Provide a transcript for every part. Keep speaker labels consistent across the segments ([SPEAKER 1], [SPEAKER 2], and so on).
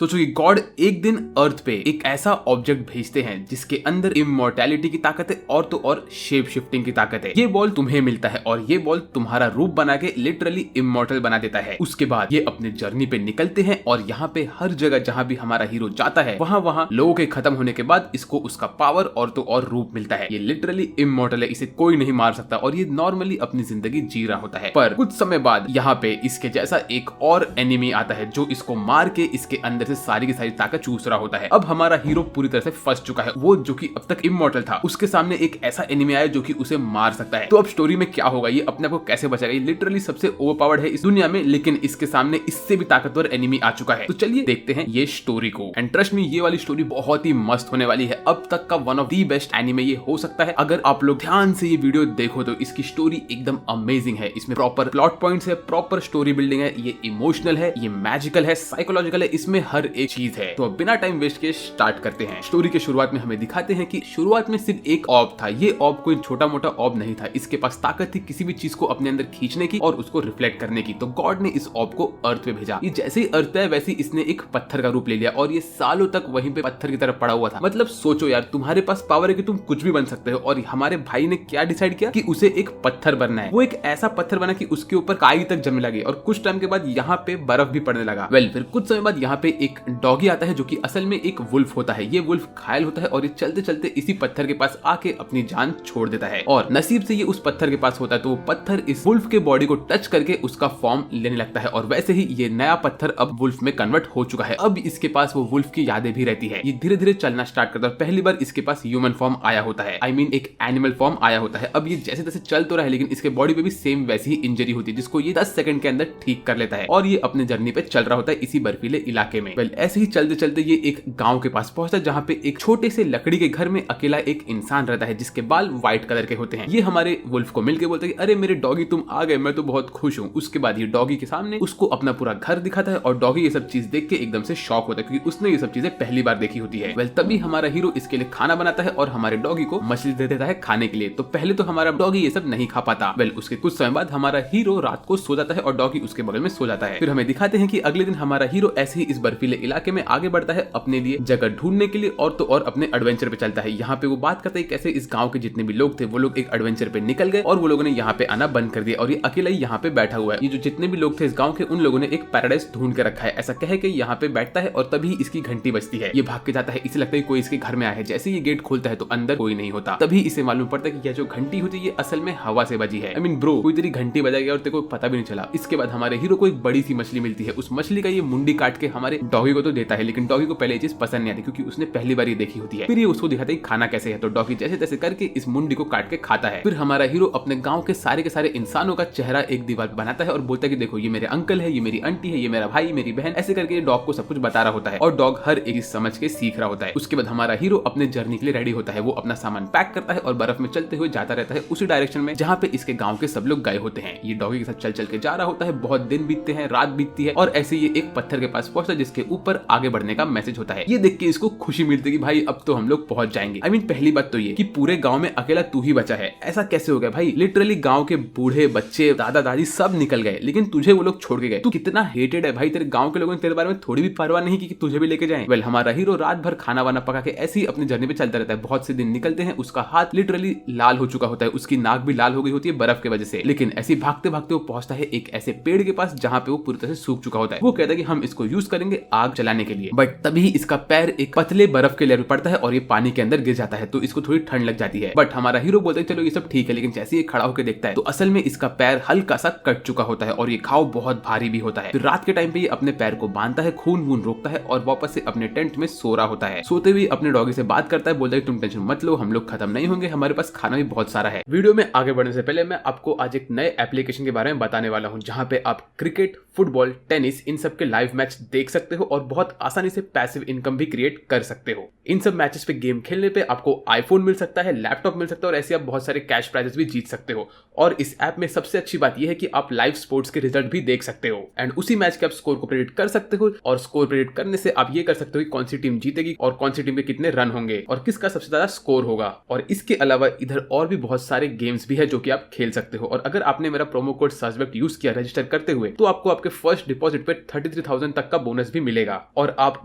[SPEAKER 1] सोचो कि गॉड एक दिन अर्थ पे एक ऐसा ऑब्जेक्ट भेजते हैं जिसके अंदर इमॉर्टैलिटी की ताकत है और तो और शेप शिफ्टिंग की ताकत है। ये बॉल तुम्हें मिलता है और ये बॉल तुम्हारा रूप बना के लिटरली इमॉर्टल बना देता है। उसके बाद ये अपने जर्नी पे निकलते हैं और यहाँ पे हर जगह जहाँ भी हमारा हीरो जाता है वहाँ लोगों के खत्म होने के बाद इसको उसका पावर और तो और रूप मिलता है। ये लिटरली इमॉर्टल है, इसे कोई नहीं मार सकता और ये नॉर्मली अपनी जिंदगी जी रहा होता है। पर कुछ समय बाद यहाँ पे इसके जैसा एक और एनिमी आता है जो इसको मार के इसके अंदर से सारी की सारी ताकत चूस रहा होता है। अब हमारा हीरो पूरी तरह से फंस चुका है। वो जो कि अब तक इमॉर्टल था, उसके सामने एक ऐसा एनिमी आया जो कि उसे मार सकता है। तो अब स्टोरी में क्या होगा, ये अपने आप को कैसे बचाएगा? ये लिटरली सबसे ओवरपावर्ड है इस दुनिया में, लेकिन इसके सामने इससे भी ताकतवर एनिमी आ चुका है। तो चलिए देखते हैं ये स्टोरी को। एंड ट्रस्ट मी, ये वाली स्टोरी बहुत ही मस्त होने वाली है। अब तक का one of the best anime ये हो सकता है। अगर आप लोग ध्यान से ये वीडियो देखो तो इसकी स्टोरी एकदम अमेजिंग है। इसमें प्रॉपर प्लॉट पॉइंट्स है, प्रॉपर स्टोरी बिल्डिंग है, ये इमोशनल है, ये मैजिकल है, साइकोलॉजिकल है, इसमें हर एक चीज है। तो अब बिना टाइम वेस्ट के स्टार्ट करते हैं। स्टोरी के शुरुआत में हमें दिखाते हैं कि शुरुआत में सिर्फ एक ऑब था। ये ऑब कोई छोटा मोटा ऑब नहीं था। इसके पास ताकत थी किसी भी चीज को अपने अंदर खींचने की और उसको रिफ्लेक्ट करने की। तो गॉड ने इस ऑब को अर्थ पे भेजा। ये जैसे ही अर्थ पे है वैसे ही इसने एक पत्थर का रूप ले लिया और ये सालों तक वहीं पे पत्थर की तरफ पड़ा हुआ था। मतलब सोचो यार, तुम्हारे पास पावर है कि तुम कुछ भी बन सकते हो और हमारे भाई ने क्या डिसाइड किया कि उसे एक पत्थर बनना है। वो एक ऐसा पत्थर बना कि उसके ऊपर काई तक जमने लगी और कुछ टाइम के बाद यहाँ पे बर्फ भी पड़ने लगा। फिर कुछ समय बाद यहाँ पे एक डॉगी आता है जो कि असल में एक वुल्फ होता है। ये वुल्फ घायल होता है और ये चलते चलते इसी पत्थर के पास आके अपनी जान छोड़ देता है और नसीब से ये उस पत्थर के पास होता है तो वो पत्थर इस वुल्फ के बॉडी को टच करके उसका फॉर्म लेने लगता है और वैसे ही ये नया पत्थर अब वुल्फ में कन्वर्ट हो चुका है। अब इसके पास वो वुल्फ की यादें भी रहती है। ये धीरे धीरे चलना स्टार्ट करता है। पहली बार इसके पास ह्यूमन फॉर्म आया होता है, आई मीन एक एनिमल फॉर्म आया होता है। अब ये जैसे तैसे चल तो रहा है लेकिन इसके बॉडी पे भी सेम वैसी ही इंजरी होती है जिसको ये 10 सेकंड के अंदर ठीक कर लेता है और ये अपने जर्नी पे चल रहा होता है इसी बर्फीले इलाके में। ऐसे ही चलते चलते ये एक गांव के पास पहुंचता है जहाँ पे एक छोटे से लकड़ी के घर में अकेला एक इंसान रहता है जिसके बाल व्हाइट कलर के होते हैं। ये हमारे वुल्फ को मिलके बोलता है कि अरे मेरे डॉगी तुम आ गए, मैं तो बहुत खुश हूँ। उसके बाद ये डॉगी के सामने उसको अपना पूरा घर दिखाता है और डॉगी ये सब चीज देख के एकदम से शॉक होता है क्योंकि उसने ये सब चीजें पहली बार देखी होती है। तभी हमारा हीरो इसके लिए खाना बनाता है और हमारे डॉगी को मछली दे देता है खाने के लिए। तो पहले तो हमारा डॉगी ये सब नहीं खा पाता। उसके कुछ समय बाद हमारा हीरो रात को सो जाता है और डॉगी उसके बगल में सो जाता है। फिर हमें दिखाते हैं कि अगले दिन हमारा हीरो ऐसे ही इस बर्फीले इलाके में आगे बढ़ता है अपने लिए जगह ढूंढने के लिए और तो और अपने एडवेंचर पे चलता है। यहाँ पे वो बात करता है कैसे इस गांव के जितने भी लोग थे वो लोग एक एडवेंचर पे निकल गए और वो लोगों ने यहाँ पे आना बंद कर दिया और ये अकेला ही यहाँ पे बैठा हुआ है। ये जो जितने भी लोग थे इस गांव के उन लोगों ने एक पैराडाइज ढूंढ के रखा है, ऐसा कह के यहाँ पे बैठता है और तभी इसकी घंटी बजती है। ये भाग के जाता है, इसे लगता है कोई इसके घर में आया है। जैसे ये गेट खोलता है तो अंदर कोई नहीं होता। तभी इसे मालूम पड़ता है कि यह जो घंटी होती है ये असल में हवा से बजी है। आई मीन ब्रो, कोई तेरी घंटी बजाई और तेरे को पता भी नहीं चला। इसके बाद हमारे हीरो को एक बड़ी सी मछली मिलती है। उस मछली का ये मुंडी काट के हमारे डॉगी को तो देता है लेकिन डॉगी को पहले चीज पसंद नहीं आती क्योंकि उसने पहली बार ये देखी होती है। फिर ये उसको दिखाता है खाना कैसे है तो डॉगी जैसे तैसे करके इस मुंडी को काट के खाता है। फिर हमारा हीरो अपने गांव के सारे इंसानों का चेहरा एक दीवार पर बनाता है और बोलता है कि देखो ये मेरे अंकल है, ये मेरी आंटी है, ये मेरा भाई, मेरी बहन, ऐसे करके ये डॉग को सब कुछ बता रहा होता है और डॉग हर एक समझ के सीख रहा होता है। उसके बाद हमारा हीरो अपने जर्नी के लिए रेडी होता है। वो अपना सामान पैक करता है और बर्फ में चलते हुए जाता रहता है उसी डायरेक्शन में जहाँ पे इसके गांव के सब लोग गए होते हैं। ये डॉगी के साथ चल चल के जा रहा होता है। बहुत दिन बीतते हैं, रात बीतती है और ऐसे ये एक पत्थर के पास पहुंचता है जिसके ऊपर आगे बढ़ने का मैसेज होता है। ये देख के इसको खुशी मिलती है कि भाई अब तो हम लोग पहुंच जाएंगे। आई मीन पहली बात तो ये कि पूरे गांव में अकेला तू ही बचा है। ऐसा कैसे हो गया भाई? लिटरली गांव के बूढ़े, बच्चे, दादा दादी सब निकल गए लेकिन तुझे वो लोग छोड़ के गए। तू कितना हेटेड है भाई। तेरे गांव के लोगों ने तेरे बारे में थोड़ी भी परवाह नहीं की कि तुझे भी लेके जाएं। हमारा हीरो रात भर खाना वाना पका के ऐसे ही अपनी जर्नी पे चलता रहता है। बहुत से दिन निकलते हैं, उसका हाथ लिटरली लाल हो चुका होता है, उसकी नाक भी लाल हो गई होती है बर्फ की वजह से। लेकिन ऐसे भागते भागते वो पहुंचता है एक ऐसे पेड़ के पास जहाँ पे वो पूरी तरह से सूख चुका होता है। वो कहता है कि हम इसको यूज करेंगे आग जलाने के लिए। बट तभी इसका पैर एक पतले बर्फ के लेयर पे पड़ता है और ये पानी के अंदर गिर जाता है तो इसको थोड़ी ठंड लग जाती है। बट हमारा हीरो बोलता है चलो ये सब ठीक है, लेकिन जैसे ये खड़ा होकर देखता है तो असल में इसका पैर हल्का सा कट चुका होता है और ये घाव बहुत भारी भी होता है। फिर रात के टाइम पे ये अपने पैर को बांधता है, खून वून रोकता है और वापस से अपने टेंट में सो रहा होता है। सोते हुए अपने डॉगी से बात करता है, बोलता है तुम टेंशन मत लो, हम लोग खत्म नहीं होंगे, हमारे पास खाना भी बहुत सारा है। वीडियो में आगे बढ़ने से पहले मैं आपको आज एक नए एप्लीकेशन के बारे में बताने वाला हूं जहां पे आप क्रिकेट, फुटबॉल, टेनिस इन सब के लाइव मैच देख सकते हो और बहुत आसानी से पैसिव इनकम भी क्रिएट कर सकते हो। इन सब मैचेस पे गेम खेलने पे आपको आईफोन मिल सकता है, लैपटॉप मिल सकता है और ऐसे आप बहुत सारे कैश प्राइजेस भी जीत सकते हो। और इस ऐप में सबसे अच्छी बात यह है कि आप लाइव स्पोर्ट्स के रिजल्ट भी देख सकते हो एंड उसी मैच के आप स्कोर को प्रेडिक्ट कर सकते हो और स्कोर प्रेडिक्ट करने से आप ये कर सकते हो कि कौन सी टीम जीतेगी और कौन सी टीम के कितने रन होंगे और किसका सबसे ज्यादा स्कोर होगा। और इसके अलावा इधर और भी बहुत सारे गेम्स भी है जो कि आप खेल सकते हो। और अगर आपने मेरा प्रोमो कोड सर्चबैक यूज किया रजिस्टर करते हुए तो आपको आपके फर्स्ट डिपॉजिट पे 33,000 तक का बोनस भी मिलेगा और आप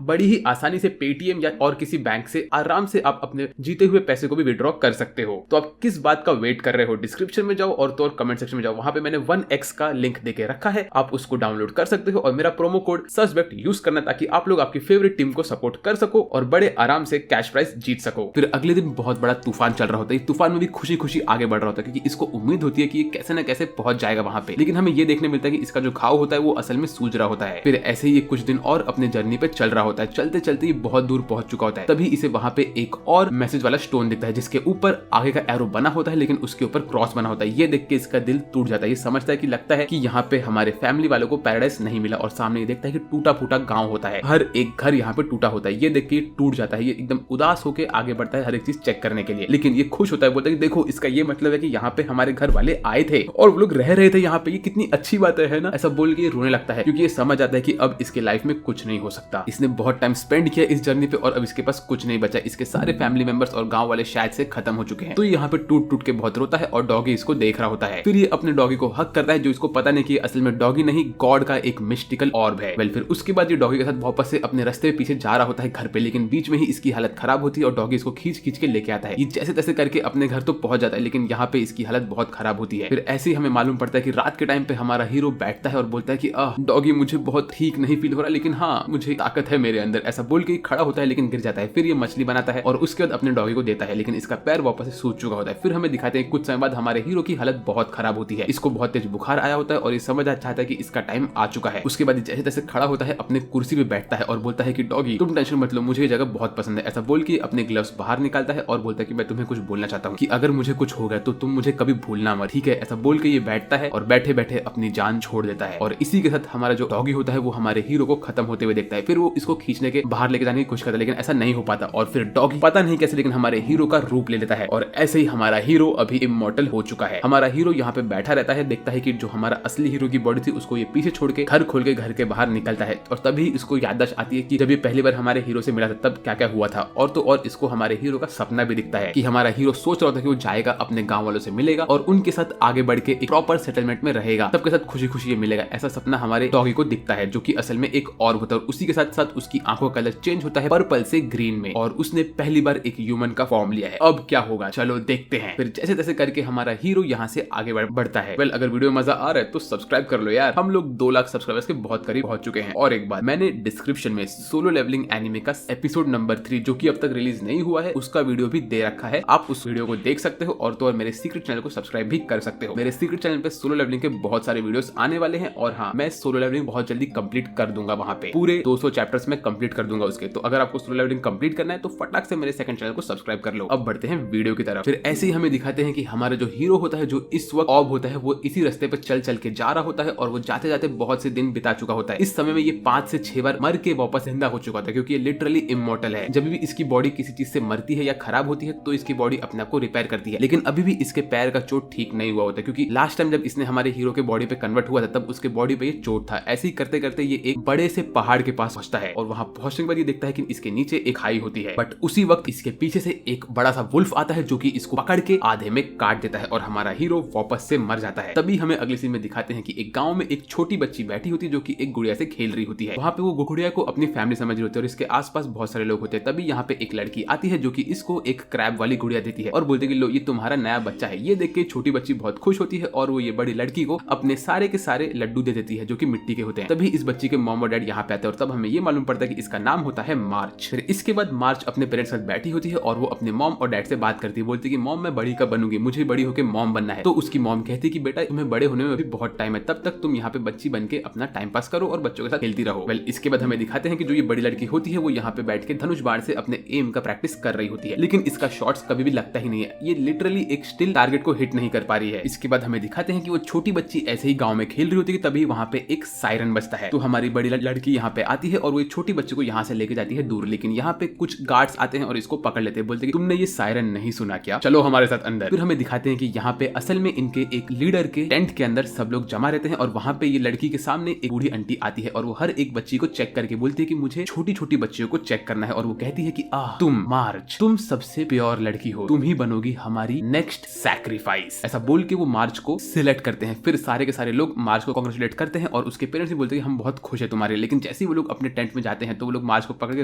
[SPEAKER 1] बड़ी ही आसानी से पेटीएम या और किसी बैंक से आराम से आप अपने जीते हुए पैसे को भी विड्रॉ कर सकते हो। तो आप किस बात का वेट कर रहे हो? डिस्क्रिप्शन में जाओ और तो और कमेंट सेक्शन में जाओ, वहां पे मैंने 1x का लिंक देके रखा है, आप उसको डाउनलोड कर सकते हो और मेरा प्रोमो कोड सस्पेक्ट यूज करना ताकि आप लोग आपकी फेवरेट टीम को सपोर्ट कर सको और बड़े आराम से कैश प्राइज जीत सको। फिर अगले दिन बहुत बड़ा तूफान चल रहा होता है, तूफान में भी खुशी खुशी आगे बढ़ रहा होता है क्योंकि इसको उम्मीद होती है कि ये कैसे न कैसे पहुंच जाएगा वहां पे, लेकिन हमें ये देखने मिलता है कि इसका जो घाव होता है वो असल में सूज रहा होता है। फिर ऐसे ही ये कुछ दिन और अपने जर्नी पे चल रहा होता है, चलते चलते ये बहुत दूर पहुंच चुका होता है। तभी इसे वहां पे एक और मैसेज वाला स्टोन दिखता है जिसके ऊपर आगे का एरो बना होता है लेकिन उसके ऊपर क्रॉस बना होता है। ये देख के इसका दिल टूट जाता है, ये समझता है कि लगता है कि यहाँ पे हमारे फैमिली वालों को पैराडाइज नहीं मिला और सामने ये देखता है कि टूटा फूटा गांव होता है, हर एक घर यहाँ पे टूटा होता है। ये देख के टूट जाता है, ये एकदम उदास होकर आगे बढ़ता है हर एक चीज चेक करने के लिए, लेकिन ये खुश होता है, बोलता है कि देखो इसका ये मतलब है कि यहाँ पे हमारे घर वाले आए थे और वो लोग रह रहे थे यहाँ पे, ये कितनी अच्छी बात है ना। ऐसा बोल के रोने लगता है क्योंकि ये समझ आता है कि अब इसके लाइफ में कुछ नहीं हो सकता। इसने बहुत टाइम स्पेंड किया इस जर्नी पे और अब इसके पास कुछ नहीं बचा, इसके सारे फैमिली मेंबर्स और गांव वाले शायद से खत्म हो चुके हैं। तो ये यहाँ पे टूट टूट के बहुत रोता है और डॉगी इसको देख रहा होता है। फिर ये अपने डॉगी को हक करता है जो इसको पता नहीं कि असल में डॉगी नहीं, गॉड का एक मिस्टिकल ऑर्ब है। वेल फिर उसके बाद ये डॉगी के साथ वापस से अपने रास्ते पीछे जा रहा होता है घर पे, लेकिन बीच में ही इसकी हालत खराब होती है और डॉगी इसको खींच खींच के लेके आता है। ये जैसे तैसे करके अपने घर तो पहुंच जाता है लेकिन यहाँ पे इसकी हालत बहुत खराब होती है। फिर ऐसे ही हमें मालूम पड़ता है कि रात के टाइम पे हमारा हीरो बैठता है और बोलता है कि डॉगी मुझे बहुत ठीक नहीं फील हो रहा, लेकिन हाँ मुझे ताकत है मेरे अंदर, ऐसा बोल के खड़ा होता है लेकिन गिर जाता है। फिर ये मछली बनाता है और उसके बाद अपने डॉगी को देता है लेकिन इसका पैर वापस से सूज चुका होता है। फिर हमें दिखाते हैं कुछ समय बाद हमारे हीरो की हालत बहुत खराब होती है, इसको बहुत तेज बुखार आया होता है और ये समझना चाहता है कि इसका टाइम आ चुका है। उसके बाद जैसे तैसे खड़ा होता है, अपने कुर्सी पे बैठता है और बोलता है कि डॉगी तुम टेंशन मत लो, मुझे ये जगह बहुत पसंद है। ऐसा बोल के अपने ग्लव्स बाहर निकालता है और बोलता है कि मैं तुम्हें कुछ बोलना चाहता हूँ कि अगर मुझे कुछ हो गया तो तुम मुझे कभी भूलना मत, ठीक है। ऐसा बोल के ये बैठता है और बैठे बैठे अपनी जान छोड़ देता है और इसी के साथ हमारा जो डॉगी होता है वो हमारे हीरो को खत्म होते हुए देखता है। फिर वो इसको खींचने के बाहर लेके जाने की कोशिश करता है लेकिन ऐसा नहीं हो पाता और फिर डॉगी पता नहीं कैसे लेकिन हमारे हीरो का रूप ले लेता है और ऐसे ही हमारा हीरो अभी इमॉर्टल हो चुका है। हमारा हीरो यहाँ पे बैठा रहता है, देखता है कि जो हमारा असली हीरो की बॉडी थी उसको ये पीछे छोड़ के घर खोल के घर के बाहर निकलता है और तभी इसको याददाश्त आती है कि जब ये पहली बार हमारे हीरो से मिला था तब क्या क्या हुआ था। और तो और इसको हमारे हीरो का सपना भी दिखता है कि हमारा हीरो सोच रहा था कि वो जाएगा अपने गांव वालों से मिलेगा और उनके साथ आगे बढ़ के एक प्रॉपर सेटलमेंट में रहेगा, सबके साथ खुशी खुशी ये मिलेगा। ऐसा सपना हमारे डॉगी को दिखता है जो कि असल में एक और होता है और उसी के साथ साथ उसकी आंखों का कलर चेंज होता है पर्पल से ग्रीन में और उसने पहली बार एक ह्यूमन का फॉर्म लिया है। अब क्या होगा चलो देखते हैं। फिर जैसे तैसे करके हमारा हीरो यहाँ से आगे बढ़ता है। वेल अगर वीडियो मजा आ रहा है तो सब्सक्राइब कर लो यार, हम लोग 2 लाख सब्सक्राइबर्स के बहुत करीब पहुंच चुके हैं। और एक बात, मैंने डिस्क्रिप्शन में सोलो लेवलिंग एनिमे का एपिसोड नंबर 3 जो कि अब तक रिलीज नहीं हुआ है उसका वीडियो भी दे रखा है, आप उस वीडियो को देख सकते हो और तो और मेरे सीक्रेट चैनल को सब्सक्राइब भी कर सकते हो। मेरे सीक्रेट चैनल पे सोलो लेवलिंग के बहुत सारे वीडियोस आने वाले हैं और हाँ मैं सोलो लेवलिंग बहुत जल्दी कंप्लीट कर दूंगा, वहां पे पूरे 200 चैप्टर्स में कंप्लीट कर दूंगा उसके। तो अगर आपको सोलो लेवलिंग कंप्लीट करना है तो फटाक से मेरे सेकंड चैनल को सब्सक्राइब कर लो। अब बढ़ते हैं वीडियो की तरफ। फिर ऐसे ही हमें दिखाते हैं कि हमारा जो हीरो होता है जो इस वक्त ऑब होता है वो इसी रास्ते पर चल चल के जा रहा होता है और वो जाते जाते बहुत से दिन बिता चुका होता है। इस समय में ये 5 से 6 बार मर के वापस जिंदा हो चुका था क्योंकि ये लिटरली इमॉर्टल है। जब भी इसकी बॉडी किसी चीज से मरती है या खराब होती है तो इसकी बॉडी अपने आप को रिपेयर करती है, लेकिन अभी भी इसके पैर का चोट ठीक नहीं हुआ होता क्योंकि लास्ट टाइम जब इसने हमारे हीरो के बॉडी पे कन्वर्ट हुआ था तब उसके बॉडी पे ये चोट था। ऐसे ही करते करते ये एक बड़े से पहाड़ के पास पहुंचता है और वहां पहुंचने के बाद ये देखता है कि इसके नीचे एक खाई होती है, बट उसी वक्त इसके पीछे से एक बड़ा सा वुल्फ आता है जो कि इसको पकड़ के आधे में काट देता है और हमारा हीरो वापस से मर जाता है। तभी हमें अगली सीन में दिखाते हैं कि एक गांव में एक छोटी बच्ची बैठी होती है जो कि एक गुड़िया से खेल रही होती है। वहां पे वो गुड़िया को अपनी फैमिली समझ रही होती है और इसके आसपास बहुत सारे लोग होते हैं। तभी यहाँ पे एक लड़की आती है जो कि इसको एक क्रैब वाली गुड़िया देती है और बोलती है कि लो ये तुम्हारा नया बच्चा है। ये देख के छोटी बच्ची बहुत खुश होती है और वो ये बड़ी लड़की को अपने सारे के सारे लड्डू दे देती है जो कि मिट्टी के होते हैं। तभी इस बच्ची के मॉम और डैड यहाँ पे आते हैं और तब हमें ये मालूम पड़ता है कि इसका नाम होता है मार्च। फिर इसके बाद मार्च अपने पेरेंट्स के साथ बैठी होती है और वो अपने मॉम और डैड से बात करती है, बोलती है कि मॉम मैं बड़ी कब बनूंगी, मुझे बड़ी होकर मॉम बनना है। तो उसकी मॉम कहती है कि बेटा तुम्हें बड़े होने में अभी बहुत टाइम है, तब तक तुम यहाँ पे बच्ची बन के अपना टाइम पास करो और बच्चों के साथ खेलती रहो। वेल इसके बाद हमें दिखाते हैं कि जो ये बड़ी लड़की होती है वो यहाँ पे बैठ के धनुष बाण से अपने एम का प्रैक्टिस कर रही होती है, लेकिन इसका शॉट्स कभी भी लगता ही नहीं है, ये लिटरली एक स्टिल टारगेट को हिट नहीं कर पा रही है। इसके बाद हमें दिखाते हैं कि वो छोटी बच्ची ऐसे ही गांव में खेल रही होती है, तभी वहां पे एक सायरन बजता है। तो हमारी बड़ी लड़की यहाँ पे आती है और वो छोटी बच्ची को यहाँ से लेके जाती है दूर, लेकिन यहाँ पे कुछ गार्ड्स आते हैं और इसको पकड़ लेते हैं, बोलते हैं कि तुमने ये सायरन नहीं सुना क्या, चलो हमारे साथ अंदर। फिर हमें दिखाते हैं कि यहाँ पे असल में इनके एक लीडर के टेंट के अंदर सब लोग जमा रहते हैं और वहां पे ये लड़की के सामने एक बूढ़ी आंटी आती है और वो हर एक बच्ची को चेक करके बोलती है कि मुझे छोटी छोटी बच्चियों को चेक करना है और वो कहती है कि तुम मार्च, तुम सबसे प्योर लड़की हो, तुम ही बनोगी हमारी नेक्स्ट सैक्रिफाइस। ऐसा बोल के वो मार्च को सिलेक्ट करते हैं। फिर सारे के सारे लोग मार्च को कांग्रेचुलेट करते हैं और उसके पेरेंट्स भी बोलते हैं कि हम बहुत खुश है तुम्हारे, लेकिन जैसे ही वो लोग अपने टेंट में जाते हैं तो वो लोग मार्च को पकड़ के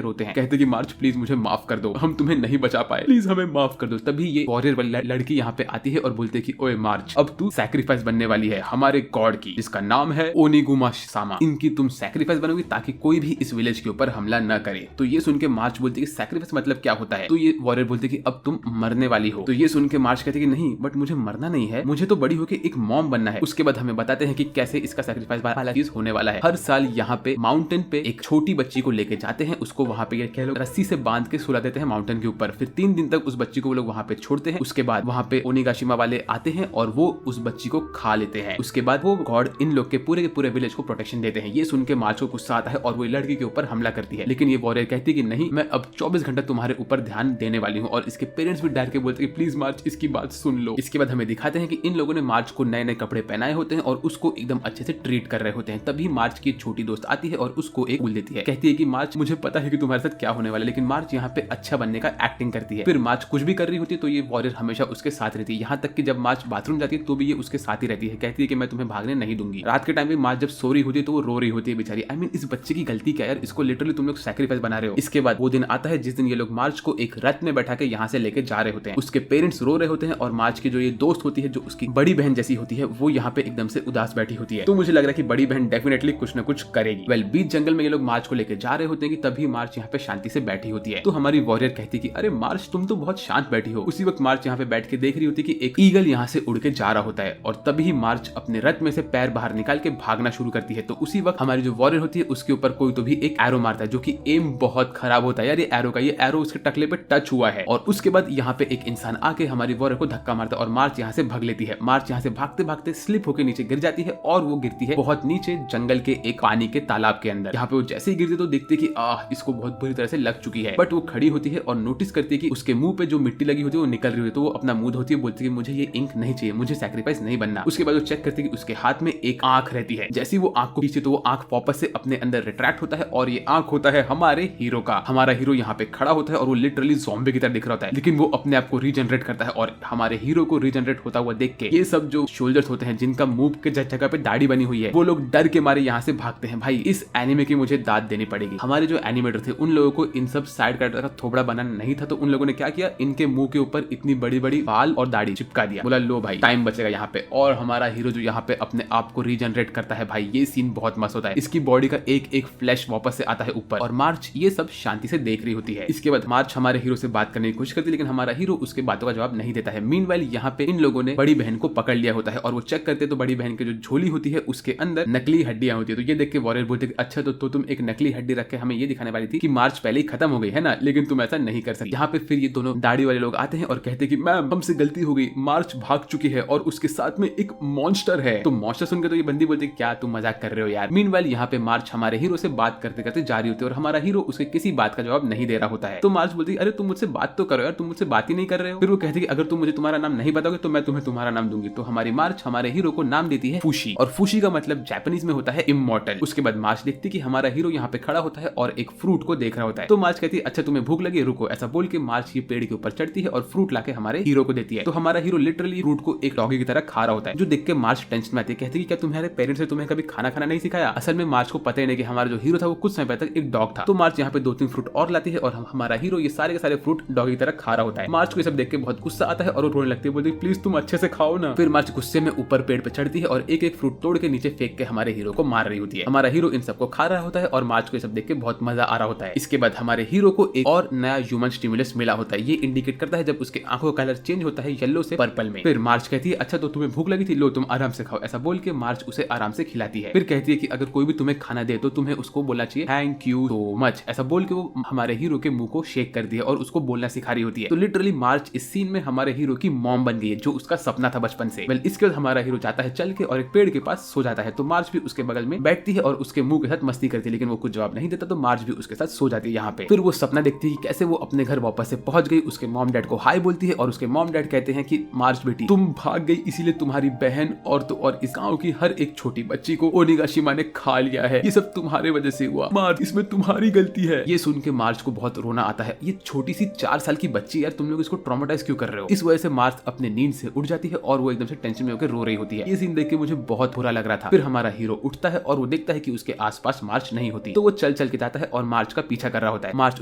[SPEAKER 1] रोते हैं, कहते हैं कि मार्च प्लीज मुझे माफ कर दो, हम तुम्हें नहीं बचा पाए, प्लीज हमें माफ कर दो। तभी ये वॉरियर वाली लड़की यहाँ पे आती है और बोलते है कि ओए मार्च, अब तू सैक्रिफाइस बनने वाली है हमारे गॉड की, जिसका नाम है ओनिगुमा सामा। इनकी तुम सैक्रिफाइस बनोगी ताकि कोई भी इस विलेज के ऊपर हमला न करे। तो ये सुन के मार्च बोलती है कि सैक्रिफाइस मतलब क्या होता है? तो ये वॉरियर बोलते कि अब तुम मरने वाली हो। तो ये सुन के मार्च कहते कि नहीं, बट मुझे मरना नहीं है, मुझे तो बड़ी होकर एक मॉम बनना है। उसके बाद हमें बताते हैं कि कैसे इसका सैक्रिफाइस वाला चीज होने वाला है। हर साल यहाँ पे माउंटेन पे एक छोटी बच्ची को लेके जाते हैं, उसको वहाँ पे कह लो रस्सी से बांध के सुला देते हैं माउंटेन के ऊपर। फिर 3 दिन तक उस बच्ची को वो लोग वहाँ पे छोड़ते हैं। उसके बाद वहाँ पे ओनिगाशिमा वाले आते हैं और वो उस बच्ची को खा लेते हैं। उसके बाद वो गॉड इन लोग के पूरे विलेज को प्रोटेक्शन देते हैं। ये सुन के मार्च को गुस्सा आता है और वो लड़की के ऊपर हमला करती है, लेकिन ये वॉरियर कहती है कि नहीं, मैं अब 24 घंटा तुम्हारे ऊपर ध्यान देने वाली हूँ। और इसके पेरेंट्स भी डर के बोलते हैं कि प्लीज मार्च इसकी बात सुन लो। इसके बाद हमें दिखाते हैं कि इन लोगों ने मार्च को नए नए कपड़े पहनाए होते हैं और उसको एकदम अच्छे से ट्रीट कर रहे होते हैं। तभी मार्च की छोटी दोस्त आती है और उसको एक बोल देती है, कहती है कि मार्च मुझे पता है कि तुम्हारे साथ क्या होने वाला है, लेकिन मार्च यहाँ पे अच्छा बनने का एक्टिंग करती है। फिर मार्च कुछ भी कर रही होती है तो ये वॉरियर हमेशा उसके साथ रहती है। यहाँ तक कि जब मार्च बाथरूम जाती है तो भी ये उसके साथ ही रहती है, कहती है कि मैं तुम्हें भागने नहीं दूंगी। रात के टाइम में मार्च जब सो रही होती है तो वो रो रही होती है बेचारी। आई मीन इस बच्चे की गलती क्या यार, इसको लिटरली तुम लोग सैक्रिफाइस बना रहे हो। इसके बाद वो दिन आता है जिस दिन ये लोग मार्च को एक रथ में बैठा के यहाँ से लेके जा रहे होते हैं। उसके पेरेंट्स रो रहे होते हैं और मार्च की जो ये दोस्त होती है, जो उसकी बड़ी बहन जैसी होती है, वो यहाँ पे एकदम से उदास बैठी होती है। तो मुझे लग रहा है कि बड़ी बहन डेफिनेटली कुछ ना कुछ करेगी। वेल, बीच जंगल में ये लोग मार्च को लेके जा रहे होते हैं कि तभी मार्च यहाँ पे शांति से बैठी होती है। तो हमारी वॉरियर कहती है कि अरे मार्च तुम तो बहुत शांत बैठी हो। उसी वक्त मार्च यहाँ पे बैठ के देख रही होती है कि एक ईगल यहाँ से उड़ के जा रहा होता है और तभी मार्च अपने रथ में से पैर बाहर निकाल के भागना शुरू करती है। तो उसी वक्त हमारी जो वॉरियर होती है उसके ऊपर कोई तो भी एक एरो मारता है, जो कि एम बहुत खराब होता है यार। ये एरो उसके टकले पे टच हुआ है और उसके बाद यहाँ पे एक इंसान आके हमारी वॉरियर को धक्का मारता है और मार्च यहाँ से भाग लेती है। मार्च यहाँ से भागते भागते स्लिप होकर नीचे गिर जाती है और वो गिरती है बहुत नीचे जंगल के एक पानी के तालाब के अंदर। यहाँ पे वो जैसे ही गिरती तो देखते कि इसको बहुत बुरी तरह से लग चुकी है। बट वो खड़ी होती है और नोटिस करती है कि उसके मुंह पे जो मिट्टी लगी होती है वो निकल रही होती है। तो वो अपना मुंह धोती है, बोलती है मुझे ये इंक नहीं चाहिए, मुझे सैक्रिफाइस नहीं बनना। उसके बाद वो चेक करती है कि उसके हाथ में एक आंख रहती है। जैसे वो आंख को खींचे तो वो आंख वापस से अपने अंदर रिट्रैक्ट होता है और ये आंख होता है हमारे हीरो का। हमारा हीरो यहाँ पे खड़ा होता है और वो लिटरली ज़ॉम्बी की तरह दिख रहा होता है, लेकिन वो अपने आप को रीजनरेट करता है और हमारे हीरो को रीजनरेट होता हुआ देख के ये सब जो सोल्जर्स होते हैं जिनका मुंह के जगह पे दाढ़ी बनी हुई है, वो लोग डर के मारे यहाँ से भागते हैं। भाई इस एनिमे की मुझे दाद देनी पड़ेगी। हमारे जो एनिमेटर थे उन लोगों को इन सब साइड कैरेक्टर का थोबड़ा बनाना नहीं था, तो उन लोगों ने क्या किया, इनके मुंह के ऊपर इतनी बड़ी बड़ी बाल और दाढ़ी चिपका दिया। बोला लो भाई टाइम बचेगा यहाँ पे। और हमारा हीरो जो यहाँ पे अपने आप को रीजनरेट करता है, भाई ये सीन बहुत मस्त होता है। इसकी बॉडी का एक एक फ्लैश वापस से आता है ऊपर और मार्च ये सब शांति से देख रही होती है। इसके बाद मार्च हमारे हीरो से बात करने की कोशिश करती है, लेकिन हमारा हीरो उसके बातों का जवाब नहीं देता है। मीनवाइल यहाँ पे इन लोगों ने बड़ी बहन को पकड़ लिया होता है और वो चेक करते तो बड़ी बहन की जो झोली होती है उसके अंदर नकली हड्डियां होती है। तो ये देख के वॉरियर बोलते कि अच्छा तो तुम एक नकली हड्डी रख के हमें ये दिखाने वाली थी कि मार्च पहले ही खत्म हो गई है ना, लेकिन तुम ऐसा नहीं कर सकते। यहाँ पे फिर ये दोनों दाढ़ी वाले लोग आते हैं और कहते हैं कि मैम हमसे गलती हो गई, मार्च भाग चुकी है और उसके साथ में एक मॉन्स्टर है। तो मॉन्स्टर सुनकर तो ये बंदी बोलती क्या तुम मजाक कर रहे हो यार। मीनवाइल यहाँ पे मार्च हमारे हीरो से बात करते करते जा रही होती है और हमारा हीरो उसके किसी बात का जवाब नहीं दे रहा होता है। तो मार्च बोलती अरे तुम मुझसे बात तो करो यार, तुम मुझसे बात ही नहीं कर रहे हो। फिर वो कहती कि अगर तुम मुझे तुम्हारा नाम नहीं बताओगे तो मैं तुम्हें तुम्हारा नाम दूंगी। तो हमारी मार्च हमारे हीरो को नाम देती है फुशी, और फुशी का मतलब जापानीज में होता है इमॉर्टल। उसके बाद मार्च देखती कि हमारा हीरो यहाँ पे खड़ा होता है और एक फ्रूट को देख रहा होता है। तो मार्च कहती है अच्छा तुम्हें भूख लगी, रुको। ऐसा बोल के मार्च ये पेड़ के ऊपर चढ़ती है और फ्रूट लाके हमारे हीरो को देती है। तो हमारा हीरो लिटरली फ्रूट को एक डॉगी की तरह खा रहा होता है, जो देख के मार्च टेंशन में आती है। कहती है क्या तुम्हारे पेरेंट्स ने तुम्हें कभी खाना खाना नहीं सिखाया। असल में मार्च को पता ही नहीं कि हमारा जो हीरो था वो कुछ समय पहले तक एक डॉग था। तो मार्च यहाँ पे 2-3 फ्रूट और लाती है और हमारा हीरो ये सारे के सारे फ्रूट डॉगी की तरह खा रहा होता है। मार्च को ये सब देख के बहुत गुस्सा आता है और वो रोने लगती है, बोलती है प्लीज तुम अच्छे से खाओ ना। फिर मार्च गुस्से में ऊपर पेड़ पे चढ़ती है और एक एक फ्रूट तोड़ के नीचे फेंक के हमारे हीरो को मार रही होती है। हमारा हीरो इन सबको खा रहा होता है और मार्च को ये सब देख के बहुत मजा आ रहा होता है। इसके बाद हमारे हीरो को एक और नया ह्यूमन स्टिमुलस मिला होता है। ये इंडिकेट करता है जब उसके आंखों का कलर चेंज होता है येलो से पर्पल में। फिर मार्च कहती है अच्छा तो तुम्हें भूख लगी थी, लो तुम आराम से खाओ। ऐसा बोल के मार्च उसे आराम से खिलाती है। फिर कहती है कि अगर कोई भी तुम्हें खाना दे तो तुम्हें उसको बोलना चाहिए थैंक यू सो मच। ऐसा बोल के वो हमारे हीरो के मुंह को शेक कर दिया और उसको बोलना सिखा रही होती है। तो लिटरली मार्च इस सीन में हमारे हीरो की मॉम बन गई है, जो उसका सपना था बचपन से। वेल इसके बाद हमारा हीरो जाता है चल के और एक पेड़ के पास सो जाता है। तो मार्च भी उसके बगल में बैठती है और उसके मुंह के साथ मस्ती करती है, लेकिन वो कुछ जवाब नहीं देता। तो मार्च भी उसके साथ सो जाती है यहाँ पे। फिर वो सपना देखती है कैसे वो अपने घर वापस से पहुंच गई, उसके मॉम डैड को हाय बोलती है और उसके मॉम डैड कहते हैं कि मार्च बेटी तुम भाग गई इसीलिए तुम्हारी बहन और तो और इस गांव की हर एक छोटी बच्ची को ओनिगाशिमा ने खा लिया है। ये सब तुम्हारे वजह से हुआ मार्च, इसमें तुम्हारी गलती है। ये सुन के मार्च को बहुत रोना आता है। ये छोटी सी 4 साल की बच्ची यार, तुम लोग इसको ट्रॉमेटाइज क्यों कर रहे हो। इस वजह से मार्च अपने नींद से उठ जाती है और वो एकदम से टेंशन में होकर रो रही होती है। ये सीन देख के मुझे बहुत बुरा लग रहा था। फिर हमारा हीरो उठता है और वो देखता है कि उसके आसपास पास मार्च नहीं होती। तो वो चल चल के जाता है और मार्च का पीछा कर रहा होता है। मार्च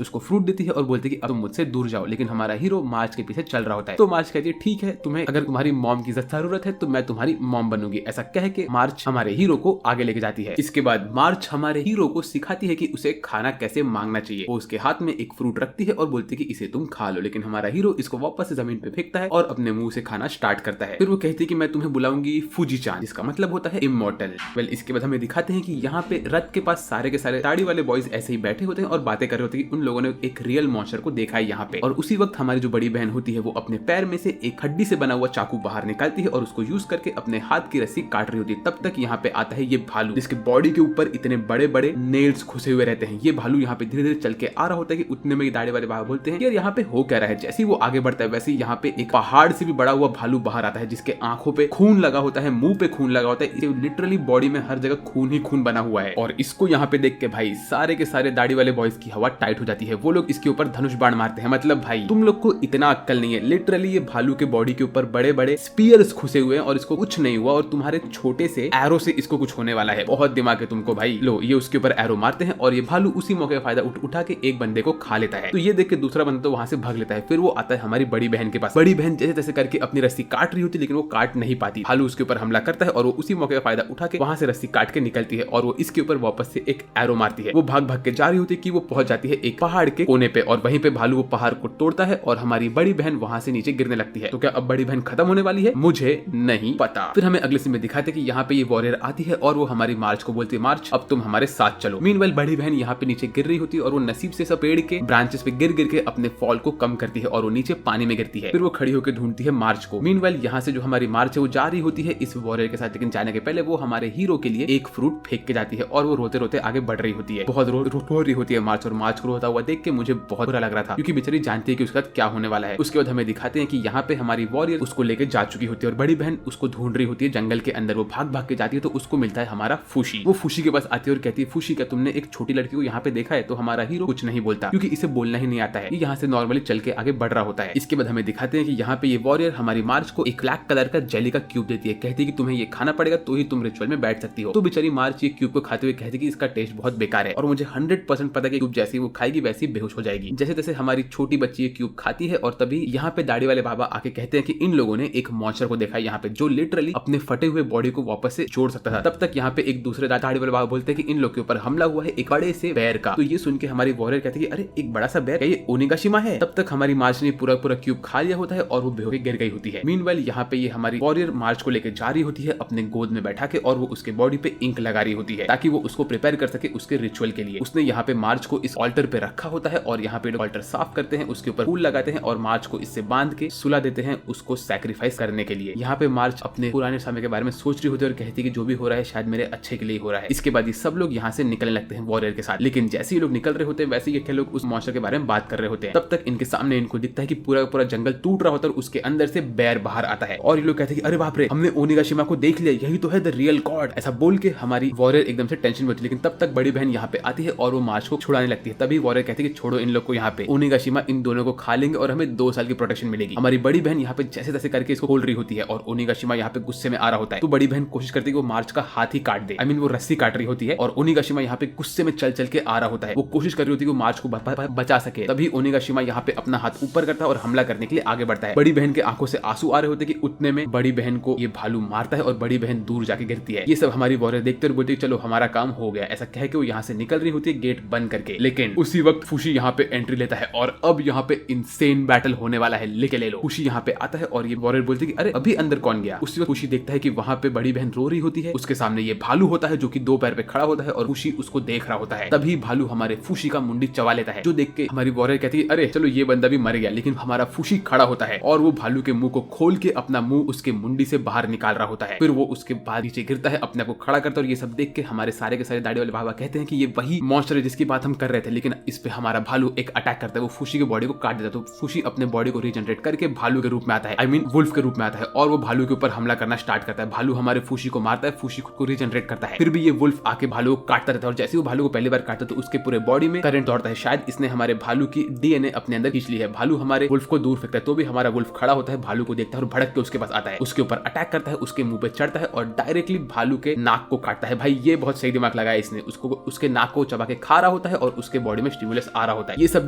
[SPEAKER 1] उसको फ्रूट देती है और बोलती है कि अब तुम मुझसे दूर जाओ, लेकिन हमारा हीरो मार्च के पीछे चल रहा होता है। तो मार्च कहती है ठीक है, तुम्हें अगर तुम्हारी मॉम की जरूरत है तो मैं तुम्हारी मॉम बनूंगी। ऐसा कह के मार्च हमारे हीरो को आगे लेके जाती है। इसके बाद मार्च हमारे हीरो को सिखाती है कि उसे खाना कैसे मांगना चाहिए। वो उसके हाथ में एक फ्रूट रखती है और बोलती है कि इसे तुम खा लो, लेकिन हमारा हीरो इसको वापस से जमीन पे फेंकता है और अपने मुंह से खाना स्टार्ट करता है। फिर वो कहती है कि मैं तुम्हें बुलाऊंगी फूजी-चान, जिसका मतलब होता है इमॉर्टल। वेल, इसके बाद हमें दिखाते हैं कि यहाँ पे रथ के पास सारे के सारे दाढ़ी वाले बॉयज ऐसे ही बैठे होते हैं और बातें कर रहे होते हैं कि उन लोगों ने एक रियल मॉन्स्टर को देखा है यहाँ पे। और उसी वक्त हमारी जो बड़ी बहन होती है वो अपने पैर में से एक हड्डी से बना हुआ चाकू बाहर निकालती है और उसको यूज करके अपने हाथ की रस्सी काट रही होती है। तब तक यहाँ पे आता है ये भालू, जिसके बॉडी के ऊपर इतने बड़े बड़े नेल्स घुसे हुए रहते हैं। ये भालू यहाँ पे धीरे धीरे चल के आ रहा होता है कि उतने में दाढ़ी वाले बाबा बोलते हैं यार यहाँ पे हो क्या रहा है। जैसे ही वो आगे बढ़ता है वैसे ही यहाँ पे एक पहाड़ से भी बड़ा हुआ भालू बाहर आता है, जिसके आंखों पे खून लगा होता है, मुंह पे खून लगा होता है। इसे लिटरली बॉडी में हर जगह खून ही खून बना हुआ है। और इसको यहाँ पे देख के भाई सारे के सारे दाढ़ी वाले बॉयज की हवा टाइट हो जाती है। वो लोग इसके ऊपर धनुष बाण मारते हैं। मतलब भाई तुम लोग को इतना अक्कल नहीं है। लिटरली ये भालू के बॉडी के ऊपर बड़े बड़े स्पीयर्स घुसे हुए हैं और इसको कुछ नहीं हुआ, और तुम्हारे छोटे से एरो से इसको कुछ होने वाला है। बहुत दिमाग है तुमको भाई। लो, ये उसके ऊपर एरो मारते हैं और ये भालू उसी मौके का फायदा उठा के एक बंदे को खा लेता है। तो ये देख के दूसरा बंदा तो वहां से भाग लेता है। फिर वो आता है हमारी बड़ी बहन के पास। बड़ी बहन जैसे तैसे करके अपनी रस्सी काट रही होती है, लेकिन वो काट नहीं पाती। भालू उसके ऊपर हमला करता है और वो उसी मौके का फायदा उठा के वहां से रस्सी काट के निकलती है और वो इसके ऊपर वापस से एक एरो मारती है। वो भाग भाग के जा रही होती है कि वो पहुंच जाती है एक पहाड़ के कोने पे, और वहीं पे भालू वो पहाड़ को तोड़ता है और हमारी बड़ी बहन वहां से नीचे गिरने लगती है। तो क्या अब बड़ी बहन खत्म होने वाली है? मुझे नहीं पता। फिर हमें अगले सीन में दिखाते कि यहाँ पे ये वॉरियर आती है और वो हमारी मार्च को बोलती है मार्च अब तुम हमारे साथ चलो। मीनवाइल बड़ी बहन यहाँ पे नीचे गिर रही होती है और वो नसीब से सब पेड़ के ब्रांचेस पे गिर गिर के अपने फॉल को कम करती है और वो नीचे पानी में गिरती है। फिर वो खड़ी होकर ढूंढती है मार्च को। मीनवाइल यहाँ से जो हमारी मार्च है वो जा रही होती है इस वॉरियर के साथ, लेकिन जाने के पहले वो हमारे हीरो के लिए एक फ्रूट फेंक के जाती है और वो रोते रोते आगे बढ़ रही होती है। बहुत रो रही होती है मार्च, और मार्च को रोता हुआ देख के मुझे बहुत बुरा लग रहा था, क्योंकि बेचारी जानती है कि उसके साथ क्या होने वाला है। उसके बाद हमें दिखाते हैं कि यहाँ पे हमारी वॉरियर उसको लेके जा चुकी होती है और बड़ी बहन उसको ढूंढ रही होती है जंगल के अंदर। वो भाग भाग के जाती है तो उसको मिलता है हमारा फूशी। वो फूशी के पास आती है और कहती है फूशी क्या तुमने एक छोटी लड़की को यहाँ पे देखा है? तो हमारा हीरो कुछ नहीं बोलता, क्योंकि इसे बोलना ही नहीं आता है। ये यहाँ से नॉर्मली चल के आगे बढ़ रहा होता है। इसके बाद हमें दिखाते हैं कि यहाँ पे ये वॉरियर हमारी मार्च को एक ब्लैक कलर का जेली का क्यूब देती है। कहती है कि तुम्हें ये खाना पड़ेगा तो ही तुम रिचुअल में बैठ सकती हो। तो बेचारी मार्च ये क्यूब को खाते हुए कहती है कि इसका टेस्ट बहुत बेकार है, और मुझे 100% पता है कि क्यूब जैसी वो खाएगी वैसी बेहोश हो जाएगी। जैसे तैसे हमारी छोटी बच्ची ये क्यूब खाती है और तभी यहाँ पे दाढ़ी वाले बाबा आके कहते हैं कि इन लोगों ने एक मॉन्स्टर को देखा है यहाँ पे, जो लिटरली अपने फटे हुए बॉडी को वापस से जोड़ सकता था। तब तक यहाँ पे एक दूसरे दाढ़ी वाले बाबा बोलते हैं कि इन लोग के ऊपर हमला हुआ है एक बड़े से बेर का। तो ये सुन के हमारी वॉरियर कहती है कि अरे एक बड़ा सा बेर, क्या ये ओनिगाशिमा है? तब तक हमारी मार्च ने पूरा पूरा क्यूब खा लिया होता है और वो बेहोश गिर गई होती है। मीनवाइल यहाँ पे ये हमारी वॉरियर मार्च को लेकर जा रही होती है अपने गोद में बैठा के, और वो उसके बॉडी पे इंक लगा रही होती है ताकि वो उसको प्रिपेयर कर सके उसके रिचुअल के लिए। उसने यहाँ पे मार्च को इस ऑल्टर पे रखा होता है और यहाँ पे ऑल्टर साफ करते हैं, उसके ऊपर फूल लगाते हैं और मार्च को इससे बांध के सुला देते हैं उसको सैक्रिफाइस करने के लिए। यहाँ पे मार्च अपने पुराने समय के बारे में सोच रही होती है और कहती है कि जो भी हो रहा है शायद मेरे अच्छे के लिए हो रहा है। इसके बाद ये सब लोग यहाँ से निकलने लगते हैं वॉरियर के साथ, लेकिन जैसे ही लोग निकल रहे होते हैं वैसे ये लोग उस मॉन्स्टर के बारे में बात कर रहे होते हैं। तब तक इनके सामने इनको दिखता है कि पूरा पूरा जंगल टूट रहा होता है और उसके अंदर से बेर बाहर आता है, और ये लोग कहते हैं कि अरे बाप रे, हमने ओनिगाशिमा को देख लिया, यही तो है द रियल गॉड। ऐसा बोल के हमारी वॉरियर एकदम से टेंशन में होती है, लेकिन तब तक बड़ी बहन यहाँ पे आती है और वो मार्च को छुड़ाने लगती है। तभी वॉरियर कहती है कि छोड़ो इन लोग को, यहाँ पे ओनिगाशिमा इन दोनों को खा लेंगे और हमें 2 साल की प्रोटेक्शन मिलेगी। हमारी बड़ी बहन यहाँ पे जैसे तैसे करके इसको खोल रही होती है और ओनिगाशिमा यहाँ पे गुस्से में आ रहा होता है। तो बड़ी बहन कोशिश करती है कि वो मार्च का हाथ ही काट दे। आई मीन वो रस्सी काट रही होती है और ओनिगाशिमा यहाँ पे गुस्से में चल चल के आ रहा होता है। वो कोशिश कर रही होती है कि मार्च को बचा सके। तभी ओनिगाशिमा यहाँ पे अपना हाथ ऊपर करता है और हमला करने के लिए आगे बढ़ता है। बड़ी बहन के आंखों से आंसू आ रहे होते हैं कि उतने में बड़ी बहन को ये भालू मारता है और बड़ी बहन दूर जाके गिरती है। ये सब हमारी वॉरियर देखते और बोलती है चलो हमारा काम हो गया। ऐसा कह के वो यहाँ से निकल रही होती है गेट बंद करके, लेकिन उसी वक्त फूशी यहाँ पे एंट्री लेता है और अब यहाँ पे इंसेन बैटल होने वाला है, लेके ले लो। फूशी यहाँ पे आता है और ये वॉरियर बोलती है कि अरे अभी अंदर कौन गया? उसी वक्त फूशी देखता है कि वहाँ पे बड़ी बहन रो रही होती है, उसके सामने ये भालू होता है जो कि 2 पैर पे खड़ा होता है और फूशी उसको देख रहा होता है। तभी भालू हमारे फूशी का मुंडी चबा लेता है, जो देख के हमारी वॉरियर कहती है अरे चलो ये बंदा भी मर गया, लेकिन हमारा फूशी खड़ा होता है और वो भालू के मुंह को खोल के अपना मुंह उसके मुंडी से बाहर निकाल रहा होता है। फिर वो उसके बाद नीचे गिरता है, अपने को खड़ा करता है और ये सब देख के हमारे सारे के सारे दाढ़ी वाले बाबा कहते हैं कि ये वही मॉन्स्टर है जिसकी बात हम कर रहे थे, लेकिन इस पे हमारा भालू एक अटैक करता है, वो फूशी की बॉडी को काट देता है। तो फूशी अपने बॉडी को रीजनरेट करके भालू के रूप में आता है, आई मीन वुल्फ के रूप में आता है, और वो भालू के ऊपर हमला करना स्टार्ट करता है। भालू हमारे फूशी को मारता है, फूशी खुद को रीजनरेट करता है, फिर भी ये वुल्फ आके भालू को काटता रहता है और जैसे वो भालू को पहली बार काटता है तो उसके पूरे बॉडी में करंट दौड़ता है। शायद इसने हमारे भालू की डीएनए अपने अंदर खींच ली है। भालू हमारे वुल्फ को दूर फेंकता है, तो भी हमारा वुल्फ खड़ा होता है, भालू को देखता है और भड़क के उसके पास आता है, उसके ऊपर अटैक करता है, उसके मुंह पे चढ़ता है और डायरेक्टली भालू के नाक को काटता है। भाई ये बहुत सही दिमाग लगाया इसने, उसको उसके नाक को चबा के खा रहा होता है और उसके बॉडी में स्टिमुलस आ रहा होता है। ये सब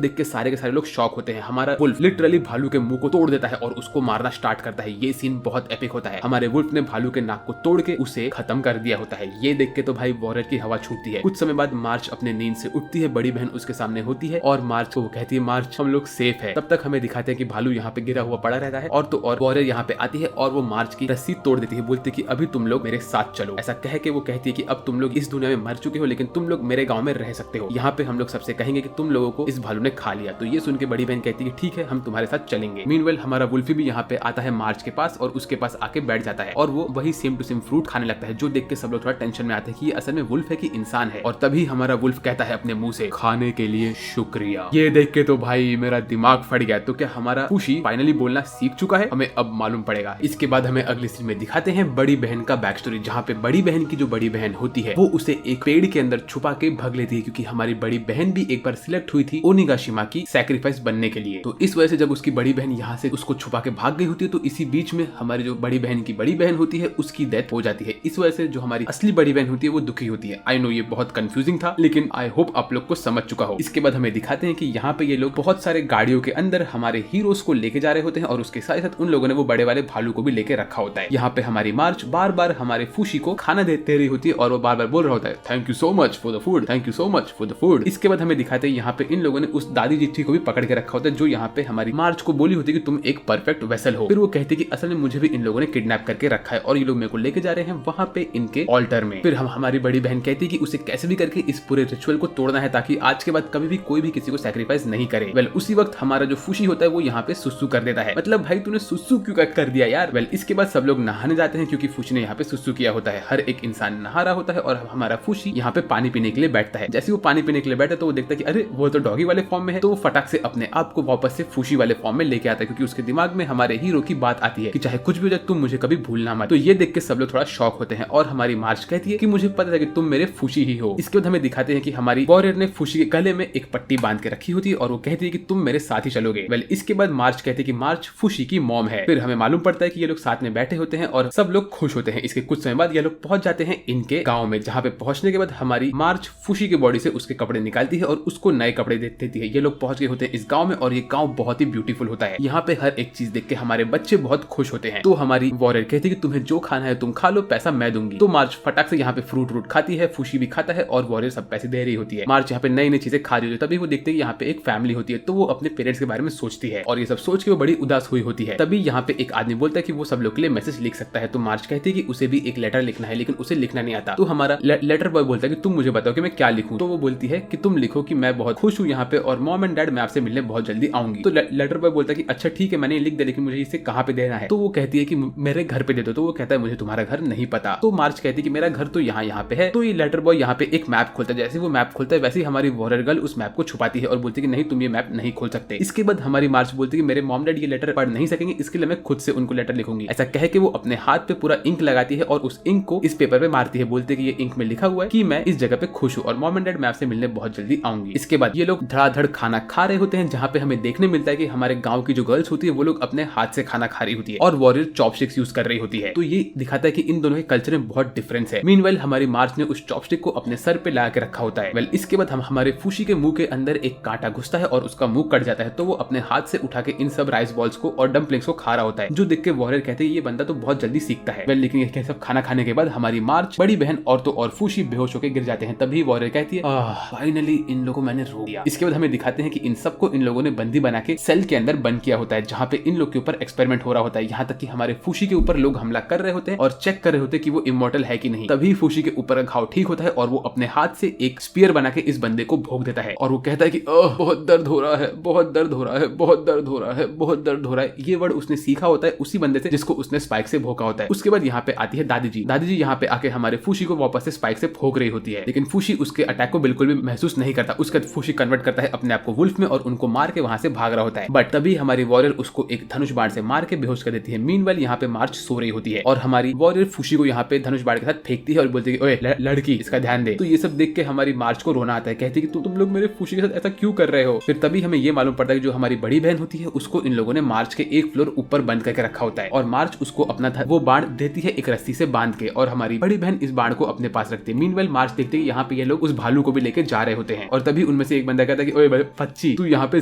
[SPEAKER 1] देख के सारे लोग शॉक होते हैं। हमारा वुल्फ लिटरली भालू के मुंह को तोड़ देता है और उसको मारना स्टार्ट करता है। ये सीन बहुत एपिक होता है। हमारे वुल्फ ने भालू के नाक को तोड़ के उसे खत्म कर दिया होता है। ये देख के तो भाई वॉरियर की हवा छूटती है। कुछ समय बाद मार्च अपने नींद से उठती है, बड़ी बहन उसके सामने होती है और मार्च को वो कहती है मार्च हम लोग सेफ है। तब तक हमें दिखाते हैं कि भालू यहाँ पे गिरा हुआ पड़ा रहता है और तो और वॉरियर यहाँ पे आती है और वो मार्च की रस्सी तोड़ देती है, बोलती है कि अभी तुम लोग मेरे साथ चलो। ऐसा कह के वो कहती है कि अब तुम लोग इस दुनिया में मर चुके हो लेकिन तुम लोग मेरे गांव में रह सकते हो। यहाँ पे हम लोग सबसे कहेंगे कि तुम लोगों को इस भालू ने खा लिया। तो ये सुन के बड़ी बहन कहती है कि ठीक है हम तुम्हारे साथ चलेंगे। मीनवेल हमारा वुल्फी भी यहाँ पे आता है मार्च के पास और उसके पास आके बैठ जाता है और वो वही सेम टू सेम फ्रूट खाने लगता है, जो देख के सब लोग थोड़ा टेंशन में आते हैं कि ये असल में वुल्फ है कि इंसान है। और तभी हमारा वुल्फ कहता है अपने मुंह से खाने के लिए शुक्रिया। ये देख के तो भाई मेरा दिमाग फट गया। तो क्या हमारा खुशी फाइनली बोलना सीख चुका है? हमें अब मालूम पड़ेगा। इसके बाद हमें अगली सीन में दिखाते हैं बड़ी बहन का बैक स्टोरी, जहाँ पे बड़ी बहन की जो बड़ी बहन होती है वो उसे एक पेड़ के अंदर छुपा के भग लेती है, क्योंकि हमारी बड़ी बहन भी एक बार सिलेक्ट हुई थी ओनिगाशिमा की सैक्रिफाइस बनने के लिए। तो इस वजह से जब उसकी बड़ी बहन यहाँ से उसको छुपा के भाग गई होती है तो इसी बीच में हमारी जो बड़ी बहन की बड़ी बहन होती है उसकी डेथ हो जाती है। इस वजह से जो हमारी असली बड़ी बहन होती है वो दुखी होती है। आई नो ये बहुत कंफ्यूजिंग था लेकिन आई होप आप लोग को समझ चुका हो। इसके बाद हमें दिखाते हैं कि यहाँ पे ये लोग बहुत सारे गाड़ियों के अंदर हमारे हीरोज को लेके जा रहे होते हैं और उसके साथ साथ उन लोगों ने वो बड़े वाले भालू को भी लेके रखा होता है। यहाँ पे हमारी मार्च बार बार हमारे फूशी को खाना दे रही होती है और वो बार बार बोल रहा होता है thank you so much for the food, thank you so much for the food. इसके बाद हमें दिखाते हैं यहाँ पे इन लोगों ने उस दादी जिट्ठी को भी पकड़ के रखा होता है, जो यहाँ पे हमारी मार्च को बोली होती है कि तुम एक परफेक्ट वेसल हो। फिर वो कहती है कि असल में मुझे भी इन लोगों ने किडनैप करके रखा है और ये लोग मेरे को लेके जा रहे हैं वहाँ पे इनके ऑल्टर में। फिर हमारी बड़ी बहन कहती है कि उसे कैसे भी करके इस पूरे रिचुअल को तोड़ना है ताकि आज के बाद कभी भी कोई भी किसी को सैक्रिफाइस नहीं करे। वेल उसी वक्त हमारा जो फूशी होता है वो यहाँ पे सुसु कर देता है। मतलब भाई तूने सुसु क्यों कर दिया यार। वेल इसके बाद सब लोग नहाने जाते हैं क्योंकि फूशी ने यहाँ पे सुसु किया होता है। हर एक इंसान नहा रहा होता है और हमारा फूशी यहाँ पे पानी पीने के लिए बैठता है। जैसे वो पानी पीने के लिए बैठा तो वो देखता है कि अरे वो तो डॉगी वाले फॉर्म में है, तो वो फटाक से अपने आप को वापस से फूशी वाले फॉर्म में लेके आता है, क्योंकि उसके दिमाग में हमारे हीरो की बात आती है कि चाहे कुछ भी हो जाए तुम मुझे कभी भूलना मत। तो ये देख के सब लोग थोड़ा शॉक होते हैं और हमारी मार्च कहती है कि मुझे पता है कि तुम मेरे फूशी ही हो। इसके बाद हमें दिखाते हैं कि हमारी वॉरियर ने फूशी के गले में एक पट्टी बांध के रखी होती है और वो कहती है कि तुम मेरे साथ ही चलोगे। वेल इसके बाद मार्च कहती है कि मार्च फूशी की मॉम है। फिर हमें मालूम पड़ता है कि ये लोग साथ में बैठे होते हैं और सब लोग खुश होते हैं। इसके कुछ समय बाद ये लोग पहुंच जाते हैं इनके गांव में, जहां पे पहुंचने के बाद हमारी मार्च फूशी की बॉडी से उसके कपड़े निकालती है और उसको नए कपड़े देती है। ये लोग पहुंच गए होते हैं इस गांव में और ये गांव बहुत ही ब्यूटीफुल होता है। यहाँ पे हर एक चीज देख के हमारे बच्चे बहुत खुश होते हैं। तो हमारी वॉरियर कहती है कि तुम्हें जो खाना है तुम खा लो, पैसा मैं दूंगी। तो मार्च फटाक से यहाँ पे फ्रूट खाती है, फूशी भी खाता है और वॉरियर सब पैसे दे रही होती है। मार्च यहाँ पे नई नई चीजें खा रही होती है। तभी वो देखते हैं यहाँ पे एक फैमिली होती है, तो वो अपने पेरेंट्स के बारे में सोचती है और ये सब सोच के वो बड़ी उदास हुई होती है। तभी यहाँ पे एक आदमी बोलता है कि वो सब लोग के लिए मैसेज लिख सकता है। तो मार्च कहती है कि उसे भी एक लेटर लिखना है लेकिन उसे लिखना नहीं आता। तो हमारा लेटर बॉय बोलता है कि तुम मुझे बताओ कि मैं क्या लिखूं। तो वो बोलती है कि तुम लिखो कि मैं बहुत खुश हूँ यहाँ पे और मॉम एंड डैड मैं आपसे मिलने बहुत जल्दी आऊंगी। तो लेटर बॉय बोलता है कि अच्छा ठीक है मैंने लिख दिया लेकिन मुझे इसे कहाँ पे देना है। तो वो कहती है कि मेरे घर पे दे दो। तो वो कहता है मुझे तुम्हारा घर नहीं पता। तो मार्च कहती है कि मेरा घर तो यहाँ पे है। तो ये लेटर बॉय यहाँ पे एक मैप खोलता है। जैसे वो मैप खोलता है वैसे ही हमारी वॉरियर गर्ल उस मैप को छुपाती है और बोलती है कि नहीं तुम ये मैप नहीं खोल सकते। इसके बाद हमारी मार्च बोलती है कि मेरे मॉम डैड ये लेटर पढ़ नहीं सकेंगे, इसके लिए मैं खुद से उनको लेटर लिखूंगी। ऐसा कह के वो अपने हाथ पे पूरा इंक लगाती है और उस इंक को इस पेपर पे मारती है। बोलते है कि ये इंक में लिखा हुआ है कि मैं इस जगह पे खुश हूँ और मॉम एंड डैड मैं आपसे मिलने बहुत जल्दी आऊंगी। इसके बाद ये लोग धड़ाधड़ खाना खा रहे होते हैं, जहाँ पे हमें देखने मिलता है कि हमारे गाँव की जो गर्ल्स होती है वो लोग अपने हाथ से खाना खा रही होती है और वॉरियर चॉपस्टिक्स यूज कर रही होती है। तो ये दिखाता है कि इन दोनों के कल्चर में बहुत डिफरेंस है। मीनवाइल हमारी मार्च ने उस चॉपस्टिक को अपने सर पे लगा के रखा होता है। वेल इसके बाद हम हमारे फूशी के मुंह के अंदर एक कांटा घुसता है और उसका मुंह कट जाता है। तो वो अपने हाथ से उठा के इन सब राइस बॉल्स को और डम्पलिंग्स को खा रहा होता है, जो देख के वॉरियर कहते हैं ये बंदा तो बहुत जल्दी सीखता है। वेल लेकिन ये सब खाना खाने के बाद हमारी मार्च, बड़ी बहन और तो और फूशी बेहोश होकर गिर जाते हैं। तभी वॉरियर कहती है फाइनली इन लोगों को मैंने रोक दिया। इसके बाद हमें दिखाते हैं कि इन सबको इन लोगों ने बंदी बना के सेल के अंदर बंद किया होता है, जहाँ पे इन लोग के ऊपर एक्सपेरिमेंट हो रहा होता है। यहाँ तक कि हमारे फूशी के ऊपर लोग हमला कर रहे होते हैं और चेक कर रहे होते हैं कि वो इमॉर्टल है कि नहीं। तभी फूशी के ऊपर घाव ठीक होता है और वो अपने हाथ से एक स्पीयर बना के इस बंदे को भोग देता है और वो कहता है कि बहुत दर्द हो रहा है, बहुत दर्द हो रहा है, बहुत दर्द हो रहा है, बहुत दर्द हो रहा है। ये वर्ड उसने सीखा होता है उसी बंदे से जिसको उसने स्पाइक से भोगा होता है। उसके बाद यहाँ पे आती है दादी जी यहाँ पे आके हमारे फूशी को वापस से स्पाइक से भोग रही होती है, लेकिन फूशी उसके अटैक को बिल्कुल भी महसूस नहीं करता। उसका फूशी कन्वर्ट करता है अपने आप को वुल्फ में और उनको मार के वहां से भाग रहा होता है। बट तभी हमारी वॉरियर उसको एक धनुष बाण से मार के बेहोश कर देती है। मीनवाइल यहाँ पे मार्च सो रही होती है और हमारी वॉरियर फूशी को यहाँ पे धनुष बाण के साथ फेंकती है और बोलती है ओए लड़की इसका ध्यान दे। तो ये सब देख के हमारी मार्च को रोना आता है, कहती है कि तुम लोग मेरे फूशी के साथ ऐसा क्यों कर रहे हो। फिर तभी हमें ये मालूम पड़ता है कि जो हमारी बड़ी बहन होती है उसको इन लोगों ने मार्च के एक फ्लोर ऊपर बंद करके रखा होता है और मार्च उसको अपना वो बाण देती है एक रस्सी से बांध के और हमारी बड़ी बहन इस बाण को अपने पास रखती है। मीनवाइल मार्च देखते हैं यहाँ पे ये लोग उस भालू को भी लेके जा रहे होते हैं और तभी उनमें से एक बंदा कहता है कि ओए फच्ची तू यहाँ पे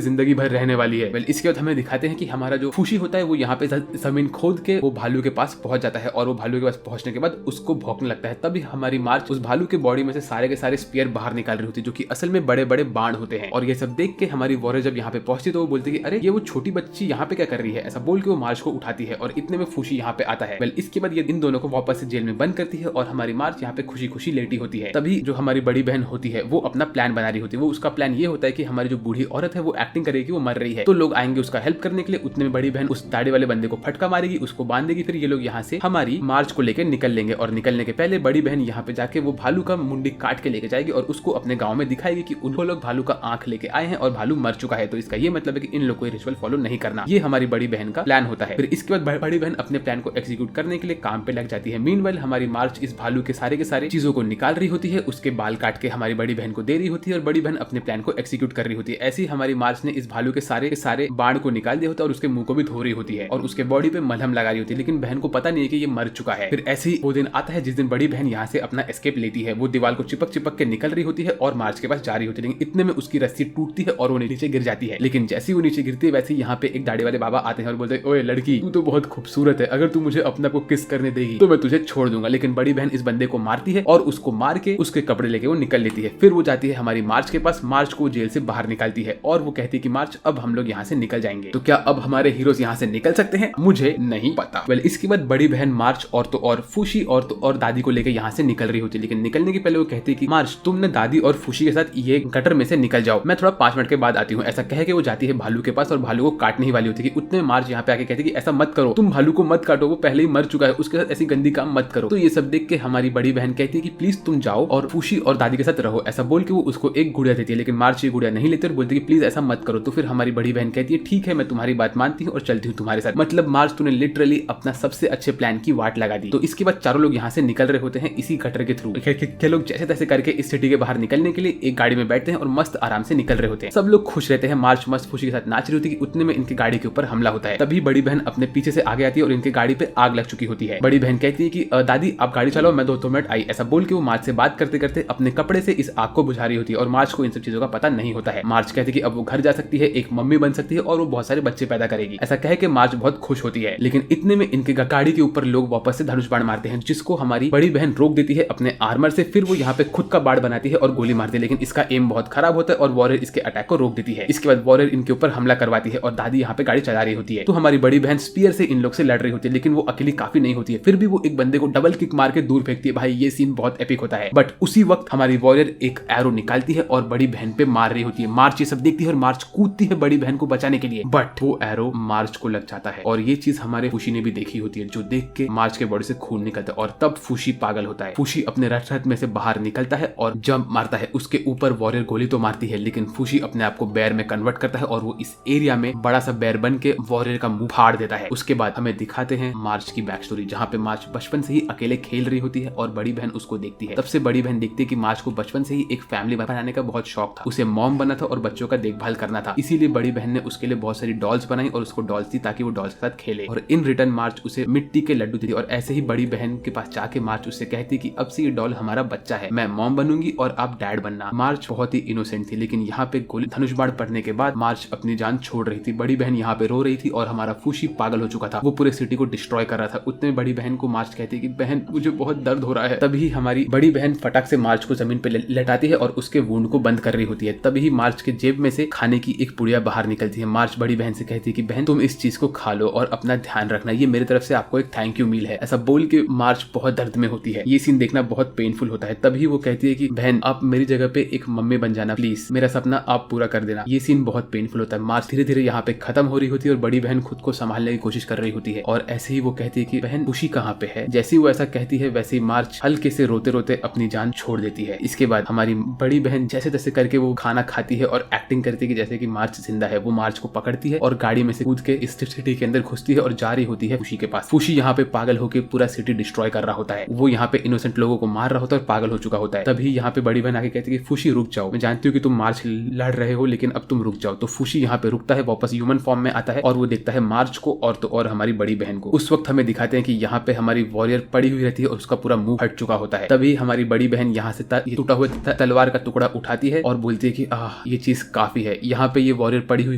[SPEAKER 1] जिंदगी भर रहने वाली है। इसके बाद हमें दिखाते हैं कि हमारा जो फूशी होता है वो यहाँ पे जमीन खोद के वो भालू के पास पहुंच जाता है और वो भालू के पास पहुंचने के बाद उसको भौंकने लगता है। तभी हमारी मार्च उस भालू के बॉडी में से सारे के सारे स्पीयर बाहर निकाल रही होती है जो कि असल में बड़े बड़े बाण होते हैं। और ये सब देख के हमारी वॉरियर जब यहाँ पे पहुंचती तो वो बोलती है अरे ये वो छोटी बच्ची यहाँ पे क्या कर रही है। ऐसा बोल के वो मार्च को उठाती है और इतने में फूशी यहाँ पे आता है। इसके बाद ये इन दोनों को वापस से जेल में बंद करती है और हमारी मार्च यहाँ पे खुशी खुशी लेटी होती है। तभी जो हमारी बड़ी बहन होती है वो अपना प्लान बना रही होती है। वो उसका प्लान ये होता है कि हमारी जो बूढ़ी औरत है वो एक्टिंग करेगी वो मर रही है तो लोग आएंगे उसका हेल्प करने के लिए। उतने में बड़ी बहन उस दाढ़ी वाले बंदे को फटका मारेगी, उसको बांधेगी, फिर ये लोग यहाँ से हमारी मार्च को लेकर निकल लेंगे। और निकलने के पहले बड़ी बहन यहाँ पे जाके वो भालू का मुंडी काट के लेके जाएगी और उसको अपने गाँव में दिखाएगी कि उनको लोग भालू का आंख लेके आए हैं और भालू मर चुका है। तो इसका ये मतलब है कि इन लोग को रिचुअल फॉलो नहीं करना। ये हमारी बड़ी बहन का प्लान होता है। फिर इसके बाद बड़ी बहन अपने प्लान को एग्जीक्यूट करने के लिए काम पे लग जाती है। मीनवाइल हमारी मार्च इस भालू के सारे चीजों को निकाल रही होती है, उसके बाल काट के हमारी बड़ी बहन को दे रही होती है और बड़ी बहन अपने प्लान को एग्जीक्यूट कर रही होती है। ऐसी हमारी मार्च ने इस भालू के सारे बाण को निकाल दिया होता है और उसके मुंह को भी धो रही होती है और उसके बॉडी पे मलहम लगा रही होती है। लेकिन बहन को पता नहीं है कि ये मर चुका है। फिर ऐसे ही वो दिन आता है जिस दिन बड़ी बहन यहाँ से अपना एस्केप लेती है। वो दीवार को चिपक के निकल रही होती है और मार्च के पास जा रही होती है। लेकिन इतने में उसकी रस्सी टूटती है और वो नीचे गिर जाती है। लेकिन जैसे वो नीचे गिरती है वैसे ही यहाँ पे एक दाढ़ी वाले बाबा आते हैं और बोलते हैं ओए लड़की तू तो बहुत खूबसूरत है, अगर तू मुझे अपने को किस करने देगी तो मैं तुझे छोड़ दूंगा। लेकिन बड़ी बहन इस बंदे को मारती है और उसको मार के उसके कपड़े लेके वो निकल लेती है। फिर वो जाती है हमारी मार्च के पास, मार्च को जेल से बाहर निकालती है और वो कहती है कि मार्च अब हम लोग यहाँ से निकल जाएंगे। तो क्या अब हमारे हीरोज यहाँ से निकल सकते हैं? मुझे नहीं पता। इसके बाद बड़ी बहन मार्च और फूशी और दादी को लेकर यहाँ से निकल रही होती है। लेकिन निकलने के पहले वो कहती है कि मार्च तुमने दादी और फूशी के साथ ये गटर में से निकल जाओ, मैं थोड़ा 5 मिनट के बाद आती हूँ। ऐसा कह के वो जाती है भालू के पास और भालू को काटने ही वाली होती है कि उतने मार्च यहाँ पे आके कहती है कि ऐसा मत करो, तुम भालू को मत काटो, वो पहले ही मर चुका है, उसके साथ ऐसी गंदी काम मत करो। तो ये सब देख के हमारी बड़ी बहन कहती है कि प्लीज तुम जाओ और फूशी और दादी के साथ रहो। ऐसा बोल के वो उसको एक गुड़िया देती है। लेकिन मार्च ये गुड़िया नहीं लेती और बोलती है कि प्लीज ऐसा मत करो। तो फिर हमारी बड़ी बहन कहती है ठीक है मैं तुम्हारी बात मानती हूँ और चलती हूँ तुम्हारे साथ। मतलब मार्च तूने लिटरली अपना सबसे अच्छे प्लान की वाट लगा दी। तो इसके बाद चारों लोग यहाँ से निकल रहे होते हैं इसी गटर के थ्रू। ये लोग जैसे तैसे करके इस सिटी के बाहर निकलने के लिए एक गाड़ी में बैठते हैं और मस्त आराम से निकल रहे होते हैं। सब लोग खुश रहते हैं। मार्च मस्त खुशी के साथ नाच रही होती है कि उतने में इनकी गाड़ी के ऊपर हमला होता है। तभी बड़ी बहन अपने पीछे से आगे आती है और इनकी गाड़ी पे आग लग चुकी होती है। बड़ी बहन कहती है कि दादी आप गाड़ी चलाओ, मैं 2 मिनट आई। ऐसा बोल के वो मार्च से बात करते करते अपने कपड़े से इस आग को बुझा रही होती है और मार्च को इन सब चीजों का पता नहीं होता है। मार्च कहती है कि अब वो घर जा सकती है, एक मम्मी बन सकती है और वो बहुत सारे बच्चे पैदा करेगी। ऐसा कह के मार्च बहुत खुश होती है। लेकिन इतने में इनके गाड़ी के ऊपर लोग वापस से धनुष बाण मारते हैं जिसको हमारी बड़ी बहन रोक देती है अपने आर्मर से। फिर वो यहाँ पे खुद का बाण बनाती है और गोली मारती है। लेकिन इसका एम बहुत खराब होता है और वॉरियर इसके अटैक को रोक देती है। इसके बाद वॉरियर इनके ऊपर हमला करवाती है और दादी यहाँ पे गाड़ी चला रही होती है। तो हमारी बड़ी बहन स्पीयर से इन लोग से लड़ रही होती है। लेकिन वो अकेली काफी नहीं होती है। फिर भी वो एक बंदे को डबल किक मार के दूर फेंकती है। भाई ये सीन बहुत एपिक होता है। बट उसी वक्त हमारी वॉरियर एक एरो निकालती है और बड़ी बहन पे मार रही होती है। मार्च ये सब देखती है और मार्च कूदती है बड़ी बहन को बचाने के लिए। बट वो एरो मार्च को लग जाता है और ये चीज हमारे फूशी ने भी देखी होती है, जो देख के मार्च के बॉडी से खून निकलता है और तब फूशी पागल होता है। फूशी अपने रथ में से बाहर निकलता है और जंप मारता है। उसके ऊपर वॉरियर गोली तो मारती है लेकिन फूशी अपने आप को बेयर में कन्वर्ट करता है और वो इस एरिया में बड़ा सा बेयर बन के वॉरियर का मुंह फाड़ देता है। उसके बाद हमें दिखाते हैं मार्च की बैक स्टोरी, जहाँ पे मार्च बचपन से ही अकेले खेल रही होती है और बड़ी बहन उसको देखती है। तब से बड़ी बहन देखती है कि मार्च को बचपन से ही एक फैमिली बनाने का बहुत शौक था। उसे मॉम बना था और बच्चों का देखभाल करना था। इसीलिए बड़ी बहन ने उसके लिए बहुत सारी डॉल्स बनाई और उसको डॉल्स दी ताकि वो डॉल्स के साथ खेले। और इन रिटर्न मार्च उसे मिट्टी के लड्डू देती और ऐसे ही बड़ी बहन के पास जाके मार्च उससे कहती कि अब से ये डॉल हमारा बच्चा है, मैं मॉम बनूंगी और आप डैड बनना। मार्च बहुत ही इनोसेंट थी लेकिन यहाँ पे गोली धनुष बाण पड़ने के बाद मार्च अपनी जान छोड़ रही थी। बड़ी बहन यहाँ पे रो रही थी और हमारा फूशी पागल हो चुका था, वो पूरे सिटी को डिस्ट्रॉय कर रहा था। उतने बड़ी बहन को मार्च कहती कि बहन मुझे बहुत दर्द हो रहा है। तभी हमारी बड़ी बहन फटाक से मार्च को जमीन पे लेटाती है और उसके वुंड को बंद कर रही होती है। तभी मार्च के जेब में से खाने की एक पुड़िया बाहर निकलती है। मार्च बड़ी बहन से कहती है कि बहन तुम इस चीज को खा लो और अपना ध्यान रखना, ये मेरी तरफ से आपको एक थैंक यू मील है। ऐसा बोल के मार्च बहुत दर्द में होती है। ये सीन देखना बहुत पेनफुल होता है। तभी वो कहती है कि बहन आप मेरी जगह पे एक मम्मी बन जाना प्लीज, मेरा सपना आप पूरा कर देना। ये सीन बहुत पेनफुल होता है। मार्च धीरे धीरे यहाँ पे खत्म हो रही होती है और बड़ी बहन खुद को संभालने की कोशिश कर रही होती है और ऐसे ही वो कहती है कि बहन खुशी कहाँ पे है। जैसे ही वो ऐसा कहती है वैसे ही मार्च हल्के से रोते रोते अपनी जान छोड़ देती है। इसके बाद हमारी बड़ी बहन जैसे तैसे करके वो खाना खाती है और एक्टिंग करती है कि जैसे कि मार्च जिंदा है। वो मार्च को पकड़ती है और गाड़ी में से कूद के इस सिटी के अंदर घुसती है और जा रही होती है फूशी के पास। फूशी यहाँ पे पागल होकर पूरा सिटी डिस्ट्रॉय कर रहा होता है। वो यहाँ पे इनोसेंट लोगों को मार रहा होता है और पागल हो चुका होता है। तभी यहाँ पे बड़ी बहन आके कहती है कि फूशी रुक जाओ, मैं जानती हूँ कि तुम मार्च लड़ रहे हो लेकिन अब तुम रुक जाओ। तो फूशी यहाँ पे रुकता है, वापस ह्यूमन फॉर्म में आता है और वो देखता है मार्च को और तो और हमारी बड़ी बहन को। उस वक्त हमें दिखाते हैं कि यहाँ पे हमारी वॉरियर पड़ी हुई रहती है और उसका पूरा मुंह फट चुका होता है। तभी हमारी बड़ी बहन यहाँ से टूटा हुआ तलवार का टुकड़ा उठाती है और बोलती है कि ये चीज काफी है। यहाँ पे ये वॉरियर पड़ी हुई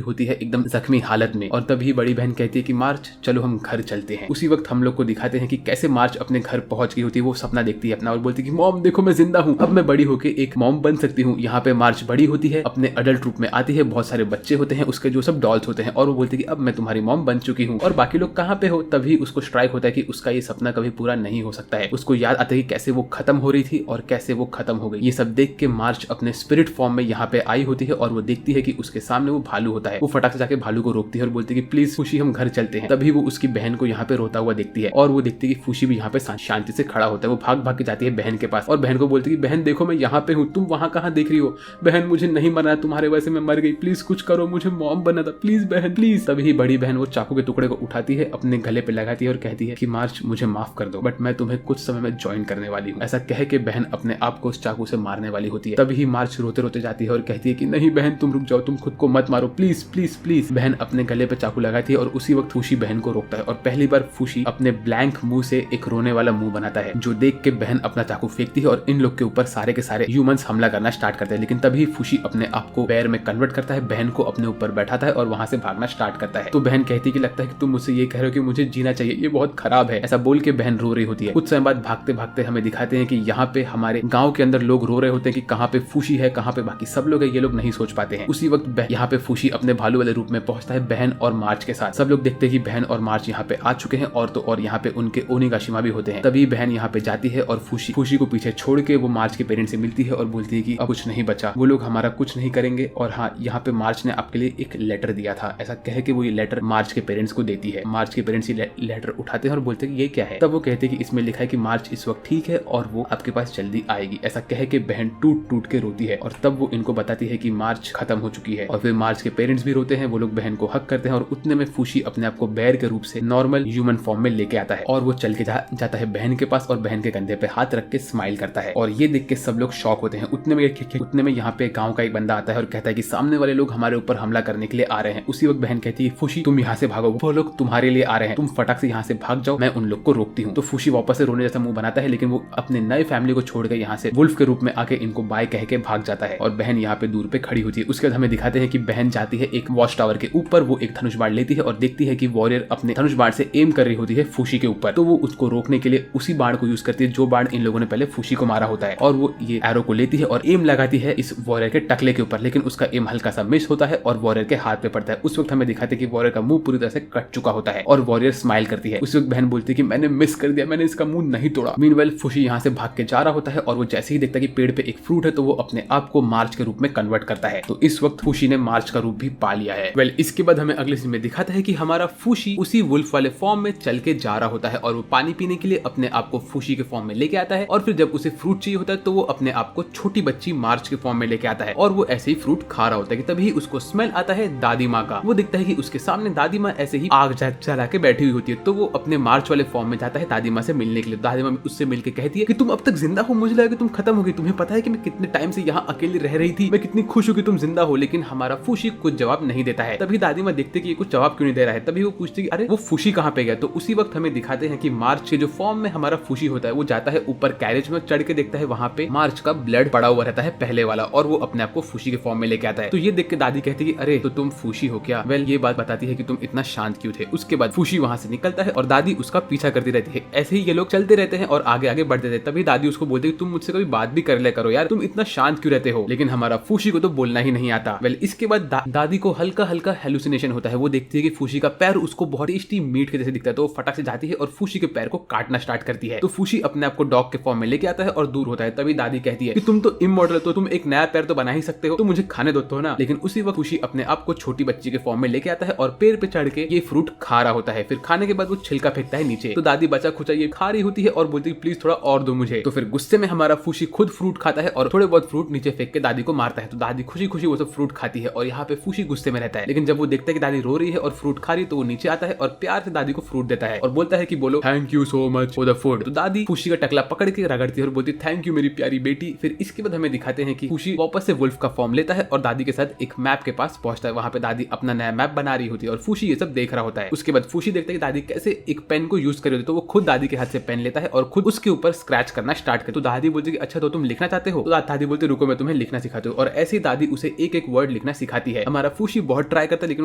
[SPEAKER 1] होती है एकदम जख्मी हालत में, और तभी बड़ी बहन कहती है कि मार्च चलो हम घर चलते हैं। उसी वक्त हम लोग को दिखाते हैं कि कैसे मार्च अपने घर पहुंच गई होती है। वो सपना देखती है अपना और बोलती है कि मॉम देखो मैं जिंदा हूँ, अब मैं बड़ी होके एक मॉम बन सकती हूँ। यहाँ पे मार्च बड़ी होती है, अपने अडल्ट रूप में आती है, बहुत सारे बच्चे होते हैं उसके जो सब डॉल्स होते हैं, और वो बोलती है कि अब मैं तुम्हारी मॉम बन चुकी हूँ और बाकी लोग कहाँ पे हो। तभी उसको स्ट्राइक होता है कि उसका ये सपना कभी पूरा नहीं हो सकता है। उसको याद आता है कि कैसे वो खत्म हो रही थी और कैसे वो खत्म हो गई। ये सब देख के मार्च अपने स्पिरिट फॉर्म में यहाँ पे आई होती है और वो देखती है कि उसके सामने वो भालू होता है। वो फटाक से जाके भालू को रोकती है और बोलती है कि प्लीज खुशी हम घर चलते हैं। तभी वो उसकी बहन को यहाँ पे रोता हुआ देखती है और वो देखती है कि खुशी भी यहाँ पे शांति से खड़ा होता है। वो भाग भाग के जाती है बहन के पास और बहन को बोलती है कि बहन देखो मैं यहाँ पे हूँ, तुम वहाँ कहाँ देख रही हो। बहन मुझे नहीं मरना, तुम्हारे वजह से मैं मर गई, प्लीज कुछ करो, मुझे मॉम बनना था, प्लीज बहन प्लीज। तभी बड़ी बहन वो चाकू के टुकड़े को उठाती है, अपने गले पे लगाती है और कहती है कि मार्च मुझे माफ कर दो, बट मैं तुम्हें कुछ समय में ज्वाइन करने वाली हूँ। ऐसा कह के बहन अपने आप को उस चाकू से मारने वाली होती है। तभी मार्च रोते रोते जाती है और कहती है कि नहीं बहन तुम रुक जाओ, तुम खुद को मत मारो, प्लीज प्लीज प्लीज। बहन अपने गले पे चाकू लगाती है और उसी वक्त फूशी बहन को रोकता है और पहली बार फूशी अपने ब्लैंक मुंह से एक रोने वाला मुंह बनाता है, जो देख के बहन अपना चाकू फेंकती है और इन लोग के ऊपर सारे के सारे ह्यूमंस हमला करना स्टार्ट करते हैं। लेकिन तभी फूशी अपने आप को बेर में कन्वर्ट करता है, बहन को अपने ऊपर बैठाता है और वहां से भागना स्टार्ट करता है। तो बहन कहती है कि लगता है कि तुम मुझसे ये कह रहे हो कि मुझे जीना चाहिए, ये बहुत खराब है। ऐसा बोल के बहन रो रही होती है। कुछ समय बाद भागते भागते हमें दिखाते हैं कि यहाँ पे हमारे गांव के अंदर लोग रो रहे होते हैं कि कहाँ पे फूशी है, कहाँ पे बाकी सब लोग है, ये लोग नहीं सोच पाते हैं। उसी वक्त यहाँ पे फूशी अपने भालू वाले रूप में पहुंचता है बहन और मार्च के साथ। सब लोग देखते हैं कि बहन और मार्च यहाँ पे आ चुके हैं और तो और यहाँ पे उनके ओनिगाशिमा भी होते हैं। तभी बहन यहाँ पे जाती है और फूशी को पीछे छोड़ के वो मार्च के पेरेंट्स से मिलती है और बोलती है कि अब कुछ नहीं बचा, वो लोग हमारा कुछ नहीं करेंगे और हाँ यहाँ पे मार्च ने आपके लिए एक लेटर दिया था। ऐसा कह के वो ये लेटर मार्च के पेरेंट्स को देती है। मार्च के पेरेंट्स ये लेटर उठाते हैं और बोलते हैं कि ये क्या है। तब वो कहते हैं कि इसमें लिखा है कि मार्च इस वक्त ठीक है और वो आपके पास जल्दी आएगी। ऐसा कह के बहन टूट टूट के रोती है और तब वो इनको बताती है कि मार्च खत्म हो चुकी है। और फिर मार्च के पेरेंट्स भी रोते हैं, वो लोग बहन को हक करते हैं और उतने में फूशी अपने आप को बेर के रूप से नॉर्मल ह्यूमन फॉर्म में लेके आता है और वो चल के जाता है बहन के पास और बहन के कंधे पे हाथ रख के स्माइल करता है। और ये देख के सब लोग शॉक होते हैं। उतने में यहाँ पे गाँव का एक बंदा आता है और कहता है कि सामने वाले लोग हमारे ऊपर हमला करने के लिए आ रहे हैं। उसी वक्त बहन कहती है फूशी तुम यहाँ से भागो, वो लोग तुम्हारे लिए आ रहे हैं, तुम फटाक से यहाँ से भाग जाओ, मैं उन लोग को रोकती हूँ। तो फूशी वापस से रोने जैसा मुंह बनाता है, लेकिन वो अपने नए फैमिली को छोड़ के यहाँ से वुल्फ के रूप में आके इनको बाय कह के भाग जाता है और बहन यहाँ पे दूर पे खड़ी होती है। उसके बाद हमें दिखाते हैं कि बहन जाती है एक वॉच टावर के ऊपर, वो एक धनुष बाण लेती है और देखती है कि वॉरियर अपने धनुष बाण से एम कर रही होती है फूशी के ऊपर। तो वो उसको रोकने के लिए उसी बाण को यूज करती है जो बाण इन लोगों ने पहले फूशी को मारा होता है और वो ये एरो को लेती है और एम लगाती है इस वॉरियर के टकले के ऊपर, लेकिन उसका एम हल्का सा मिस होता है और वॉरियर के हाथ पे पड़ता है। उस वक्त हमें दिखाते हैं कि वॉरियर का मुंह पूरी तरह से कट चुका होता है और वॉरियर स्माइल करती है। उस वक्त बहन बोलती है कि मैंने मिस कर दिया, मैंने इसका मुंह नहीं तोड़ा। मीनवाइल फूशी यहाँ से भाग के जा रहा होता है और वो जैसे ही देखता है कि पेड़ पे एक फ्रूट है तो वो अपने आप को मार्च के रूप में कन्वर्ट करता है। तो इस वक्त फूशी ने मार्च का रूप भी पा लिया है। इसके बाद हमें अगले सीन में दिखाता है कि हमारा फूशी उसी वुल्फ वाले फॉर्म में चल के जा रहा होता है और वो पानी पीने के लिए अपने आप को फूशी के फॉर्म में लेके आता है और फिर जब उसे फ्रूट चाहिए होता है तो वो अपने आप को छोटी बच्ची मार्च के फॉर्म में लेके आता है और वो ऐसे ही फ्रूट खा रहा होता है कि तभी उसको स्मेल आता है दादी माँ का। वो देखता है कि उसके सामने दादी माँ ऐसे ही आग जला के बैठी हुई होती है। तो वो अपने मार्च वाले फॉर्म में जाता है दादी माँ से मिलने के लिए। दादी माँ उससे मिलकर कहती है कि तुम अब तक जिंदा हो, मुझे लगा कि तुम खत्म हो गई, तुम्हें पता है कि मैं कितने टाइम से यहाँ अकेली रह रही थी, मैं कितनी खुश हूँ कि तुम जिंदा हो। लेकिन हमारा फूशी कुछ जवाब नहीं देता है। तभी दादी माँ देखते कि ये कुछ जवाब क्यों नहीं दे रहा है। तभी वो पूछती कि अरे वो फूशी कहाँ पे गया। तो उसी वक्त हमें दिखाते हैं कि मार्च के जो फॉर्म में हमारा फूशी होता है वो जाता है ऊपर कैरेज में, चढ़ के देखता है वहाँ पे मार्च का ब्लड पड़ा हुआ रहता है पहले वाला और वो अपने आप को फूशी के फॉर्म में लेके आता है। तो ये देख के दादी कहती है कि अरे तो तुम फूशी हो क्या। ये बात बताती है कि तुम इतना शांत क्यों थे। उसके बाद फूशी वहाँ से निकलता है और दादी उसका पीछा करती रहती है। ऐसे ही ये लोग चलते रहते हैं और आगे आगे बढ़ते रहते हैं। तभी दादी उसको बोलती है तुम मुझसे कभी बात भी कर ले करो यार, तुम इतना शांत क्यों रहते हो। लेकिन हमारा फूशी को तो बोलना ही नहीं आता। इसके बाद दादी को हल्का हल्का हेलुसिनेशन होता है। वो देखती है कि फूशी का पैर उसको बहुत टेस्टी मीट के जैसे दिखता है। तो फटाक से जाती है और फूशी के पैर को काटना स्टार्ट करती है। तो फूशी अपने आप को डॉग के फॉर्म में लेके आता है और दूर होता है। तभी दादी कहती है कि तुम तो इमॉर्टल हो, तुम एक नया पैर तो बना ही सकते हो, तो मुझे खाने दो तो ना। लेकिन उसी वक्त फूशी अपने आप को छोटी बच्ची के फॉर्म में लेके आता है और पेड़ पे चढ़ के ये फ्रूट खा रहा होता है। फिर खाने के बाद वो छिलका फेंकता है नीचे। तो दादी बचा खुचा ये खा रही होती है और बोलती है प्लीज थोड़ा और दो मुझे। तो फिर गुस्से में हमारा फूशी खुद फ्रूट खाता है और थोड़े बहुत फ्रूट नीचे फेंक के दादी को मारता है। तो दादी खुशी खुशी वो सब फ्रूट खाती है और यहाँ पे फूशी गुस्से में रहता है। लेकिन जब वो देखता है कि दादी रो रही है और फ्रूट खा रही है तो वो नीचे आता है और प्यार से दादी को फ्रूट देता है और बोलता है कि बोलो thank you so much for the food. तो दादी फूशी का टकला पकड़ के रगड़ती है और बोलती थैंक यू मेरी प्यारी बेटी। फिर इसके बाद हमें दिखाते हैं कि फूशी वापस से वुल्फ का फॉर्म लेता है और दादी के साथ एक मैप के पास पहुंचता है। वहां पे दादी अपना नया मैप बना रही होती है और फूशी ये सब देख रहा होता है। उसके बाद फूशी देखता है कि दादी कैसे एक पेन को यूज कर रही होती है। तो वो खुद दादी के हाथ से पेन लेता है और खुद उसके ऊपर स्क्रैच करना स्टार्ट कर। तो दादी बोलती है कि अच्छा तो तुम लिखना चाहते हो? तो दादी बोलती रुको मैं तुम्हें लिखना सिखाती हूँ। और ऐसे ही दादी उसे एक एक वर्ड लिखना सिखाती है। हमारा फूशी बहुत ट्राई करता है लेकिन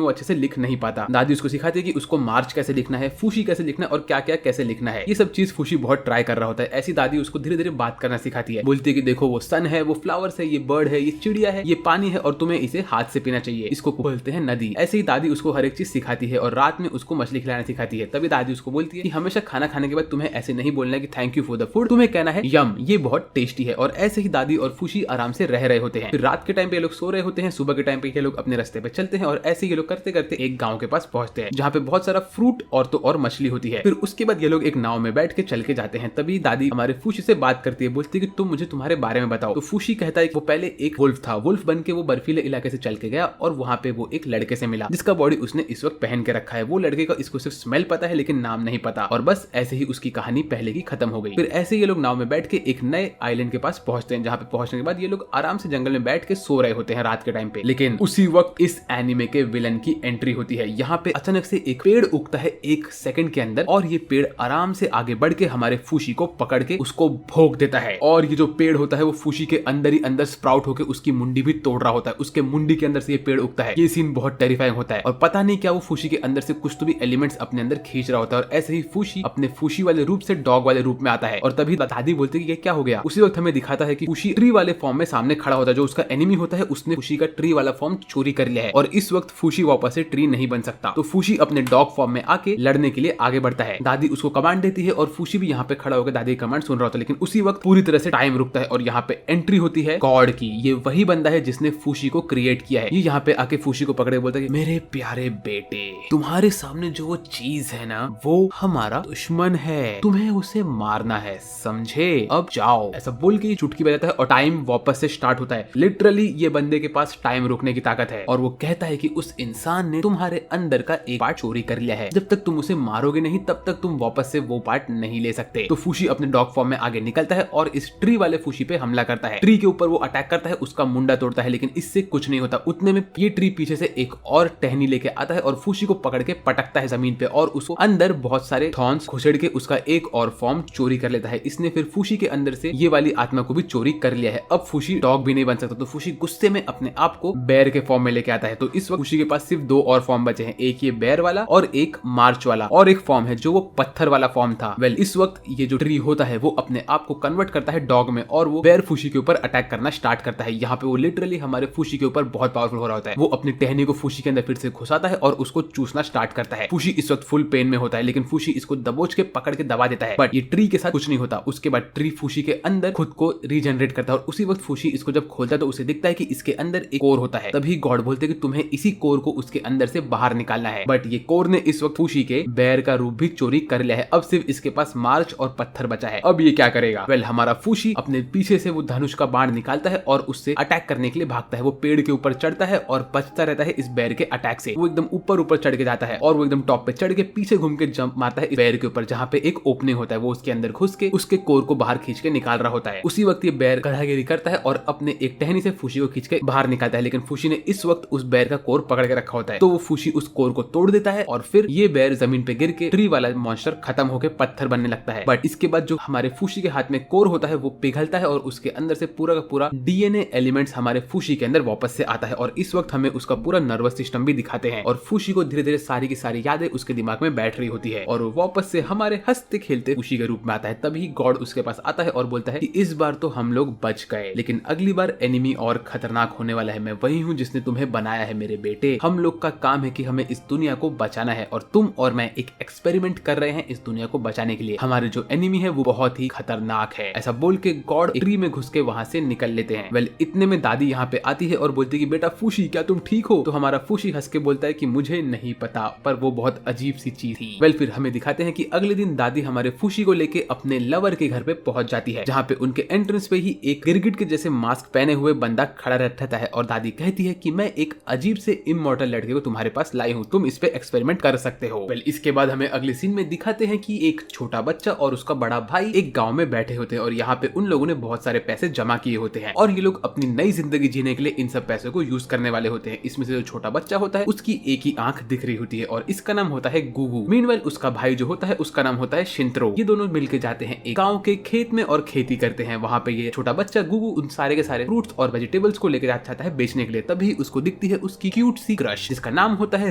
[SPEAKER 1] वो अच्छे से लिख नहीं पाता। दादी उसको सिखाती है कि उसको मार्च कैसे लिखना है, फूशी कैसे लिखना है और क्या क्या कैसे लिखना है। ये सब चीज फूशी बहुत ट्राई कर रहा होता है। ऐसी दादी उसको धीरे धीरे बात करना सिखाती है। बोलती है कि देखो वो सन है, वो फ्लावर्स है, ये बर्ड है, ये चिड़िया है, ये पानी है और तुम्हें इसे हाथ से पीना चाहिए, इसको बोलते हैं नदी। ऐसे ही दादी उसको हर एक चीज सिखाती है और रात में उसको मछली खिलाना सिखाती है। तभी दादी उसको बोलती है कि हमेशा खाना खाने के बाद तुम्हें ऐसे नहीं बोलना है कि thank you for the food, तुम्हें कहना है यम, ये बहुत टेस्टी है। और ऐसे ही दादी और फूशी आराम से रह रहे होते हैं। फिर रात के टाइम पे ये लोग सो रहे होते हैं, सुबह के टाइम पे ये लोग अपने रास्ते पे चलते हैं और ऐसे ये लोग करते करते एक गांव के पास पहुंचते हैं जहाँ पे बहुत सारा फ्रूट और तो और मछली होती है। फिर उसके बाद ये लोग एक नाव में बैठ के चल के जाते हैं। तभी दादी हमारे फूशी से बात करती है, बोलती है कि तुम मुझे तुम्हारे बारे में बताओ। तो फूशी कहता है कि वो पहले एक वुल्फ था, वुल्फ बन के वो बर्फीले इलाके से चल के गया और वहाँ पे वो एक लड़के से मिला जिसका बॉडी उसने इस वक्त पहन के रखा है। वो लड़के का इसको सिर्फ स्मेल पता है लेकिन नाम नहीं पता। और बस ऐसे ही उसकी कहानी पहले की खत्म हो गई। फिर ऐसे ये लोग नाव में बैठ के एक नए आइलैंड के पास पहुंचते हैं जहाँ पे पहुंचने के बाद ये लोग आराम से जंगल में बैठ के सो रहे होते हैं रात के टाइम पे। लेकिन उसी वक्त इस एनिमे के विलन की एंट्री होती है। यहाँ पे अचानक से एक पेड़ उगता है 1 सेकंड के अंदर और ये पेड़ आराम से आगे बढ़ के हमारे फूशी को पकड़ के उसको भोंक देता है। और ये जो पेड़ होता है वो फूशी के अंदर ही अंदर स्प्राउट होकर उसकी मुंडी भी तोड़ रहा होता है। उसके मुंडी के अंदर से ये पेड़ उगता है। ये सीन बहुत टेरिफाइंग होता है और पता नहीं क्या वो फूशी के अंदर से कुछ तो भी एलिमेंट्स अपने अंदर खींच रहा होता है। और ऐसे ही फूशी अपने फूशी वाले रूप से डॉग वाले रूप में आता है। और तभी दादी बोलती है कि ये क्या हो गया। उसी वक्त हमें दिखाता है कि फूशी ट्री वाले फॉर्म में सामने खड़ा होता है। जो उसका एनिमी होता है उसने फूशी का ट्री वाला फॉर्म चोरी कर लिया है और इस वक्त फूशी वापस से ट्री नहीं बन सकता। तो फूशी अपने डॉग फॉर्म में आके लड़ने के लिए आगे बढ़ता है। दादी उसको कमांड देती है और फूशी भी यहाँ पे खड़ा होकर दादी की कमांड सुन रहा होता है। लेकिन उसी वक्त पूरी तरह से टाइम रुकता है और यहाँ पे एंट्री होती है गॉड की। ये वही बंदा है जिसने फूशी को क्रिएट किया है। ये यहाँ पे आके फूशी को पकड़े बोलता है मेरे प्यारे बेटे, तुम्हारे सामने जो वो चीज है ना वो हमारा दुश्मन है, तुम्हें उसे मारना है, समझे? अब जाओ। ऐसा बोल के चुटकी बजाता है और टाइम वापस से स्टार्ट होता है। लिटरली ये बंदे के पास टाइम रोकने की ताकत है और वो कहता है कि उस इंसान ने तुम्हारे अंदर का एक पार्ट चोरी कर लिया है। जब तक तुम उसे मारोगे नहीं तब तक तुम वापस से वो पार्ट नहीं ले सकते। तो फूशी अपने डॉग फॉर्म में आगे निकलता है और इस ट्री वाले फूशी पे हमला करता है। ट्री के ऊपर वो अटैक करता है, उसका मुंडा तोड़ता है लेकिन इससे कुछ नहीं होता। उतने में ये ट्री पीछे से एक और टहनी लेके आता है और फूशी को पकड़ के पटकता है जमीन पे और उसको अंदर बहुत सारे थॉर्न्स घुसेड़ के उसका एक और फॉर्म चोरी कर लेता है। इसने फिर फूशी के अंदर से ये वाली आत्मा को भी चोरी कर लिया है। अब फूशी डॉग भी नहीं बन सकता। तो फूशी गुस्से में अपने आप को बेर के फॉर्म में लेके आता है। तो इस वक्त फूशी के पास सिर्फ 2 और फॉर्म बचे हैं, एक ये बेर वाला और एक मार्च वाला, और एक फॉर्म है जो वो पत्थर वाला फॉर्म था। वेल इस वक्त ये जो ट्री होता है वो अपने आप को कन्वर्ट करता है डॉग में और वो बेर फूशी के ऊपर अटैक करना स्टार्ट करता है। यहाँ पे वो लिटरली हमारे फूशी के ऊपर बहुत पावरफुल हो रहा होता है। वो अपनी टहनी को फूशी के अंदर फिर से घुसाता है और उसको चूसना स्टार्ट करता है। फूशी इस वक्त फुल पेन में होता है लेकिन फूशी इसको दबोच के पकड़ के दबा देता है। बट ये ट्री के साथ कुछ नहीं होता। उसके बाद ट्री फूशी के अंदर खुद को रीजनरेट करता है और उसी वक्त फूशी इसको जब खोलता है तो उसे दिखता है कि इसके अंदर एक कोर होता है। तभी गॉड बोलते हैं कि तुम्हें इसी कोर को उसके अंदर से बाहर निकालना है। बट ये कोर ने इस वक्त फूशी के बेर का रूप भी चोरी कर लिया है। अब सिर्फ इसके पास मार्च और पत्थर बचा है। अब ये क्या करेगा? वेल हमारा फूशी अपने पीछे से वो धनुष का बाण निकालता है और उससे अटैक करने के लिए भागता है। वो पेड़ के ऊपर चढ़ता है और बचता रहता है इस बेर के अटैक से। वो एकदम ऊपर चढ़ के जाता है और वो एकदम टॉप पे चढ़ के पीछे घूम के जंप मारता है इस बेर के ऊपर जहाँ पे एक ओपनिंग होता है। वो उसके अंदर घुस के उसके कोर को बाहर खींच के निकाल रहा होता है। उसी वक्त ये बेर गधागिरी करता है और अपने एक टहनी से फूशी को खींच के बाहर निकालता है। लेकिन फूशी ने इस वक्त उस बेर का कोर पकड़ के रखा होता है। तो वो फूशी उस कोर को तोड़ देता है और फिर ये बेर जमीन पे गिर के ट्री वाला मॉन्स्टर खत्म होकर पत्थर बनने लगता है। बट इसके बाद जो हमारे फूशी के हाथ में कोर होता है वो पिघलता है और उसके अंदर से पूरा का पूरा डीएनए एलिमेंट्स हमारे फूशी के अंदर वापस से आता है। और इस वक्त हमें उसका पूरा नर्वस सिस्टम भी दिखाते हैं और फूशी को धीरे धीरे सारी की सारी यादें उसके दिमाग में बैठ रही होती है और वो वापस से हमारे हंसते खेलते फूशी के रूप में आता है। तभी गॉड उसके पास आता है और बोलता है कि इस बार तो हम लोग बच गए लेकिन अगली बार एनिमी और खतरनाक होने वाला है। मैं वही हूँ जिसने तुम्हें बनाया है मेरे बेटे। हम लोग का काम है कि हमें इस दुनिया को बचाना है और तुम और मैं एक एक्सपेरिमेंट कर रहे हैं इस दुनिया को बचाने के लिए। हमारे जो एनिमी है वो बहुत ही खतरनाक है। ऐसा बोल के गॉड ट्री में घुस के वहाँ से निकल लेते हैं। वेल इतने में दादी यहाँ पे आती है और बोलती है कि बेटा फूशी क्या तुम ठीक हो? तो हमारा फूशी हंस के बोलता है कि मुझे नहीं पता पर वो बहुत अजीब सी चीज थी। वेल फिर हमें दिखाते हैं कि अगले दिन दादी हमारे फूशी को लेके अपने लवर के घर पे पहुंच जाती है जहाँ पे उनके एंट्रेंस पे ही एक गिरगिट के जैसे मास्क पहने हुए बंदा खड़ा रहता है और दादी कहती है कि मैं एक अजीब से इमॉर्टल लड़के को तुम्हारे पास लाई हूँ, तुम इस पे एक्सपेरिमेंट कर सकते हो। वेल इसके बाद हमें अगले सीन में दिखाते हैं कि एक छोटा बच्चा और उसका बड़ा भाई एक गाँव में बैठे होते हैं और यहाँ पे उन लोगों ने बहुत सारे पैसे जमा किए होते हैं और ये लोग अपनी नई जिंदगी जीने के लिए इन सब पैसों को यूज करने वाले होते हैं। इसमें से जो छोटा बच्चा होता है उसकी एक ही आंख दिख रही होती है और इसका नाम होता है गुगु। मीनवाइल उसका भाई जो होता है उसका नाम होता है शिंत्रो। ये दोनों मिलके जाते हैं एक गांव के खेत में और खेती करते हैं। वहाँ पे ये छोटा बच्चा गुगू उन सारे के सारे फ्रूट्स और वेजिटेबल्स को लेकर जाता है बेचने के लिए। तभी उसको दिखती है उसकी क्यूट सी क्रश जिसका नाम होता है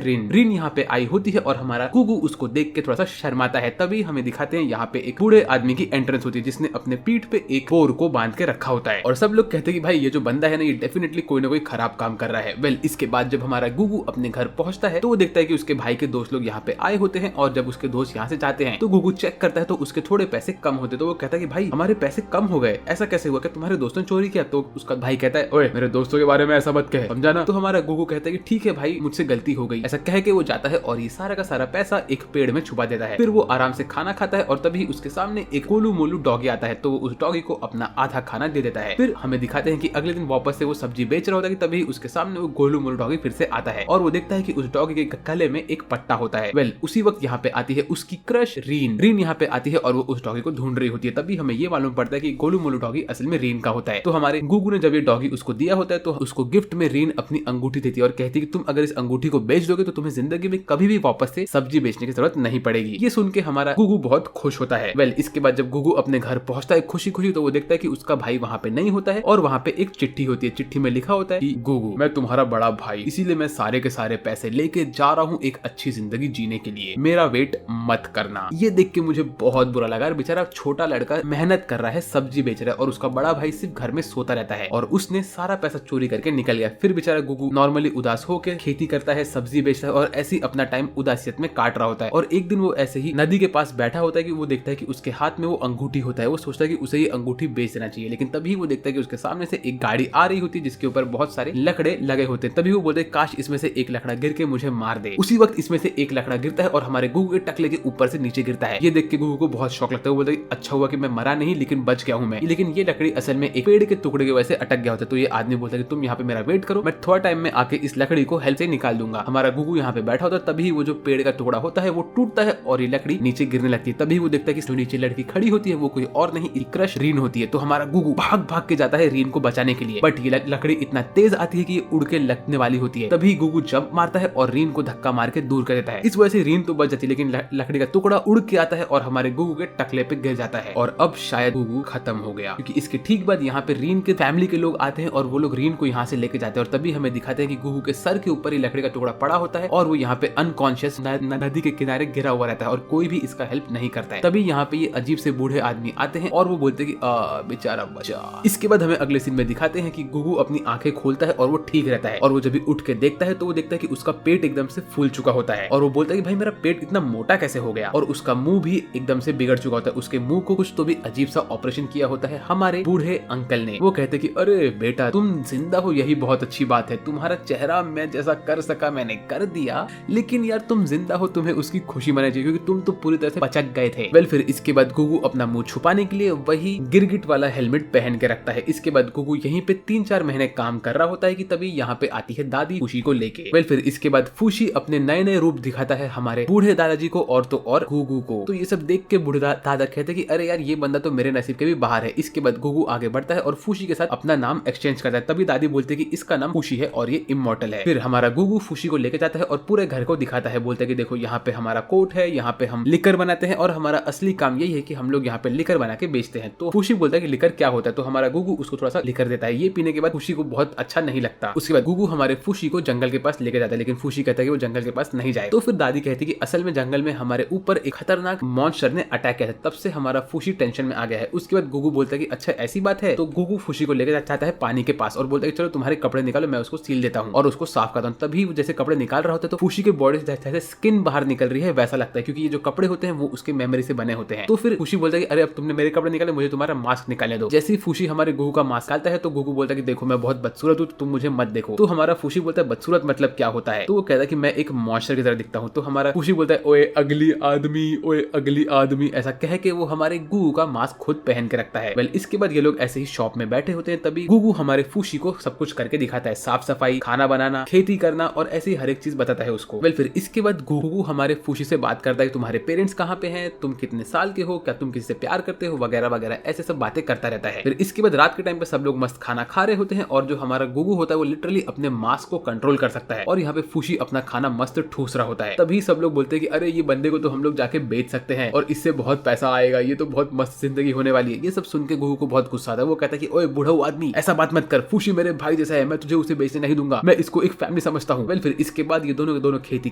[SPEAKER 1] रिन। रिन यहाँ पे आई होती है और हमारा गुगू उसको देख के थोड़ा सा शर्माता है। तभी हमें दिखाते हैं यहाँ पे एक बूढ़े आदमी की एंट्रेंस होती है जिसने अपने पीठ पे एक बोर को बांध के रखा होता है और सब लोग कहते हैं कि भाई ये जो बंदा है ना ये डेफिनेटली कोई ना कोई खराब काम कर रहा है। वेल इसके बाद जब हमारा गुगू अपने घर पहुंचता है तो वो देखता है कि उसके भाई के दोस्त लोग यहाँ पे आए होते हैं और जब उसके दोस्त यहाँ से जाते हैं तो गुगू चेक करता है तो उसके थोड़े पैसे कम होते। तो वो कहता है कि भाई हमारे पैसे कम हो गए, ऐसा कैसे हुआ, क्या तुम्हारे दोस्तों ने चोरी किया? तो उसका भाई कहता है ओए मेरे दोस्तों के बारे में ऐसा मत कह, समझा ना? तो हमारा गुगू कहता है कि ठीक है भाई मुझसे गलती हो गई। ऐसा कह के वो जाता है और ये सारा का सारा पैसा एक पेड़ में छुपा देता है। फिर वो आराम से खाना खाता है और तभी उसके सामने एक गोलू मोलू डॉगी आता है तो वो उस डॉगी को अपना आधा खाना दे देता है। फिर हमें दिखाते हैं कि अगले दिन वापस से वो सब्जी बेच रहा होता है कि तभी उसके सामने वो गोलू मोलू डॉगी फिर से आता है और वो देखता है कि उस डॉगी के गले में एक पट्टा होता है। वेल उसी वक्त यहाँ पे आती है उसकी क्रश रीन। रीन यहाँ पे आती है और वो उस डॉगी को ढूंढ रही होती है। तभी हमें ये मालूम पड़ता है कि गोलू मोलू डॉगी असल में रीन का होता है। तो हमारे गुगू ने जब ये डॉगी उसको दिया होता है तो उसको गिफ्ट में रीन अपनी अंगूठी देती है और कहती है कि तुम अगर इस अंगूठी को बेच दोगे तो तुम्हें जिंदगी में कभी भी वापस से सब्जी बेचने की जरूरत नहीं पड़ेगी। ये सुन के हमारा गुगू बहुत खुश होता है। वेल इसके बाद जब गुगू अपने घर पहुंचता है खुशी खुशी तो वो देखता है कि उसका भाई वहाँ पे नहीं होता है और वहाँ पे एक चिट्ठी होती है। चिट्ठी में लिखा होता है कि गुगू मैं तुम्हारा बड़ा भाई, इसीलिए मैं सारे के सारे पैसे लेके जा रहा हूँ एक अच्छी जिंदगी जीने के लिए, मेरा वेट मत करना। ये देख के मुझे बहुत बुरा लगा। बेचारा छोटा लड़का मेहनत कर रहा है, सब्जी बेच रहा है और उसका बड़ा भाई सिर्फ घर में सोता रहता है और उसने सारा पैसा चोरी करके निकल गया। फिर बेचारा गुगू नॉर्मली उदास होकर खेती करता है, सब्जी बेचता है और ऐसे ही अपना टाइम उदासियत में काट रहा होता है। और एक दिन वो ऐसे ही नदी के पास बैठा होता है कि वो देखता है कि उसके हाथ में वो अंगूठी होता है। वो सोचता है कि उसे ये अंगूठी बेच देना चाहिए, लेकिन तभी वो देखता है कि उसके सामने से एक गाड़ी आ रही होती है जिसके ऊपर बहुत सारे लकड़े लगे होते हैं। तभी वो बोलते हैं काश इसमें से एक लकड़ा गिर के मुझे मार दे। उसी वक्त इसमें से एक लकड़ा गिरता है और हमारे गुगू के टकले के ऊपर से नीचे गिरता है। ये देख के गुगू को बहुत शौक लगता है। वो बोलते हैं अच्छा हुआ कि मैं मरा नहीं लेकिन बच गया हूँ मैं। लेकिन ये लकड़ी असल में एक पेड़ के टुकड़े की वजह से अटक गया होता है। तो ये आदमी बोलता है कि तुम यहाँ पे मेरा वेट करो, मैं थोड़ा टाइम में आके इस लकड़ी को हेल्प से निकाल दूंगा। हमारा गुगू यहाँ पे बैठा होता है। तभी वो जो पेड़ का टुकड़ा होता है वो टूटता है और ये लकड़ी नीचे गिरने लगती है। तभी वो देखता है कि जो नीचे लड़की खड़ी होती है वो कोई और नहीं क्रश रीन होती है। तो हमारा गुगू भाग भाग के जाता है रीन को बचाने के लिए, बट ये लकड़ी इतना तेज आती है कि ये उड़ के लगने वाली होती है। तभी गुगू जंप मारता है और रीन को धक्का मार के दूर कर देता है। इस वजह से रीन तो बच जाती है लेकिन लकड़ी का टुकड़ा उड़ के आता है और हमारे गुगू के टकले पे गिर जाता है। और अब शायद गुगू खत्म हो गया, क्योंकि इसके ठीक बाद यहाँ पे रीन के फैमिली के लोग आते हैं और वो लोग रीन को यहाँ से लेके जाते हैं। और तभी हमें दिखाते हैं कि गुगू के सर के ऊपर ही लकड़ी का टुकड़ा पड़ा होता है और वो यहाँ पे अनकॉन्शियस नदी के किनारे गिरा हुआ रहता है और कोई भी इसका हेल्प नहीं करता है। तभी यहाँ पे ये अजीब से बूढ़े आदमी आते हैं और वो बोलते हैं कि बेचारा बचा। इसके बाद हमें अगले सीन में दिखाते हैं कि गुगू अपनी आंखें खोलता है और वो ठीक रहता है। और वो जब भी उठ के देखता है तो वो देखता है कि उसका पेट एकदम से फूल चुका होता है और वो बोलता है कि भाई मेरा पेट इतना मोटा कैसे हो गया। और उसका मुंह भी एकदम से बिगड़ चुका होता है। उसके मुंह को कुछ तो भी अजीब सा ऑपरेशन किया होता है हमारे बूढ़े अंकल ने। वो कहते कि अरे बेटा तुम जिंदा हो, यही बहुत अच्छी बात है। तुम्हारा चेहरा मैं जैसा कर सका मैंने कर दिया, लेकिन यार तुम जिंदा हो, तुम्हें उसकी खुशी मनानी चाहिए क्योंकि तुम तो पूरी तरह से पचक गए थे। वेल फिर इसके बाद गुगू अपना मुंह छुपाने के लिए वही गिरगिट वाला हेलमेट पहन के रखता है। इसके बाद गुगू यहीं पे 3-4 महीने काम कर रहा होता है कि तभी यहाँ पे आती है दादी फूशी को लेके। वेल फिर इसके बाद फूशी अपने नए नए रूप दिखाता है हमारे बूढ़े दादाजी को और तो और गुगू को। तो ये सब देख के बूढ़े दादा कहते कि अरे यार ये बंदा तो मेरे नसीब के भी बाहर है। इसके बाद गुगू आगे बढ़ता है और फूशी के साथ अपना नाम एक्सचेंज करता है। तभी दादी बोलती है कि इसका नाम फूशी है और ये इमॉर्टल है। फिर हमारा गुगू फूशी को लेके जाता है और पूरे घर को दिखाता है। बोलते है कि देखो यहाँ पे हमारा कोट है, यहाँ पे हम लिकर बनाते हैं और हमारा असली काम यही है कि हम लोग यहाँ पे लिकर बना के बेचते हैं। तो फूशी बोलता है कि लिकर क्या होता है। तो हमारा गुगू उसको थोड़ा सा लिकर देता है। ये पीने के बाद फूशी को बहुत अच्छा नहीं लगता। उसके बाद गुगू हमारे फूशी को जंगल के पास लेके जाता है, लेकिन फूशी कहता है कि वो जंगल के पास नहीं जाए। तो फिर दादी कहती है कि असल में जंगल में हमारे ऊपर एक खतरनाक मॉन्स्टर ने अटैक किया था, तब से हमारा फूशी टेंशन में आ गया है। उसके बाद गुगू बोलता है कि अच्छा ऐसी बात है। तो गुगू फूशी को लेकर जाता है पानी के पास और बोलता है कि चलो तुम्हारे कपड़े निकालो, मैं उसको सील देता हूँ और उसको साफ करता हूँ। तभी जैसे कपड़े निकाल रहा होता है तो फूशी के बॉडी से जैसे स्किन बाहर निकल रही है वैसा लगता है, क्योंकि ये जो कपड़े होते हैं वो उसके मेमोरी से बने होते हैं। तो फिर फूशी बोलता है कि अरे अब तुमने मेरे कपड़े निकाले, मुझे तुम्हारा मास्क निकालने दो। जैसे ही फूशी हमारे गुगू का मास्क निकालता है तो गुगू बोलता है कि देखो मैं बहुत बदसूरत हूँ, तुम मुझे मत देखो। तो हमारा फूशी बोलता है बदसूरत मतलब क्या होता है। तो वो कहता है कि मैं एक मॉन्स्टर की तरह दिखता हूँ। तो हमारा फूशी बोलता है ओए अगली आदमी, ओए अगली आदमी, ऐसा कह के वो हमारे गुगू का मास्क खुद पहन के रखता है। वेल इसके बाद ये लोग ऐसे ही शॉप में बैठे होते हैं। तभी गुगू हमारे फूशी को सब कुछ करके दिखाता है, साफ सफाई, खाना बनाना, खेती करना और ऐसी हर एक चीज बताता है उसको। वेल फिर इसके बाद गुगू हमारे फूशी से बात करता है कि तुम्हारे पेरेंट्स कहाँ पे हैं, तुम कितने साल के हो, क्या तुम किसी से प्यार करते हो, वगैरह वगैरह ऐसे सब बातें करता रहता है। फिर इसके बाद रात के टाइम पे सब लोग मस्त खाना खा रहे होते हैं और जो हमारा गुगू होता है वो लिटरली अपने मास्क को कंट्रोल कर सकता है और यहाँ पे फूशी अपना खाना मस्त ठूस रहा होता है। तभी सब लोग बोलते हैं कि अरे ये बंदे को तो हम लोग जाके बेच सकते हैं और इससे बहुत पैसा आएगा, ये तो बहुत बहुत मस्त जिंदगी होने वाली है। ये सब सुन के गुगू को बहुत गुस्सा आता है। वो कहता है कि ओए बूढ़ा आदमी, ऐसा बात मत कर, फूशी मेरे भाई जैसा है, मैं तुझे उसे बेचने नहीं दूंगा, मैं इसको एक फैमिली समझता हूँ। फिर इसके बाद ये दोनों के दोनों खेती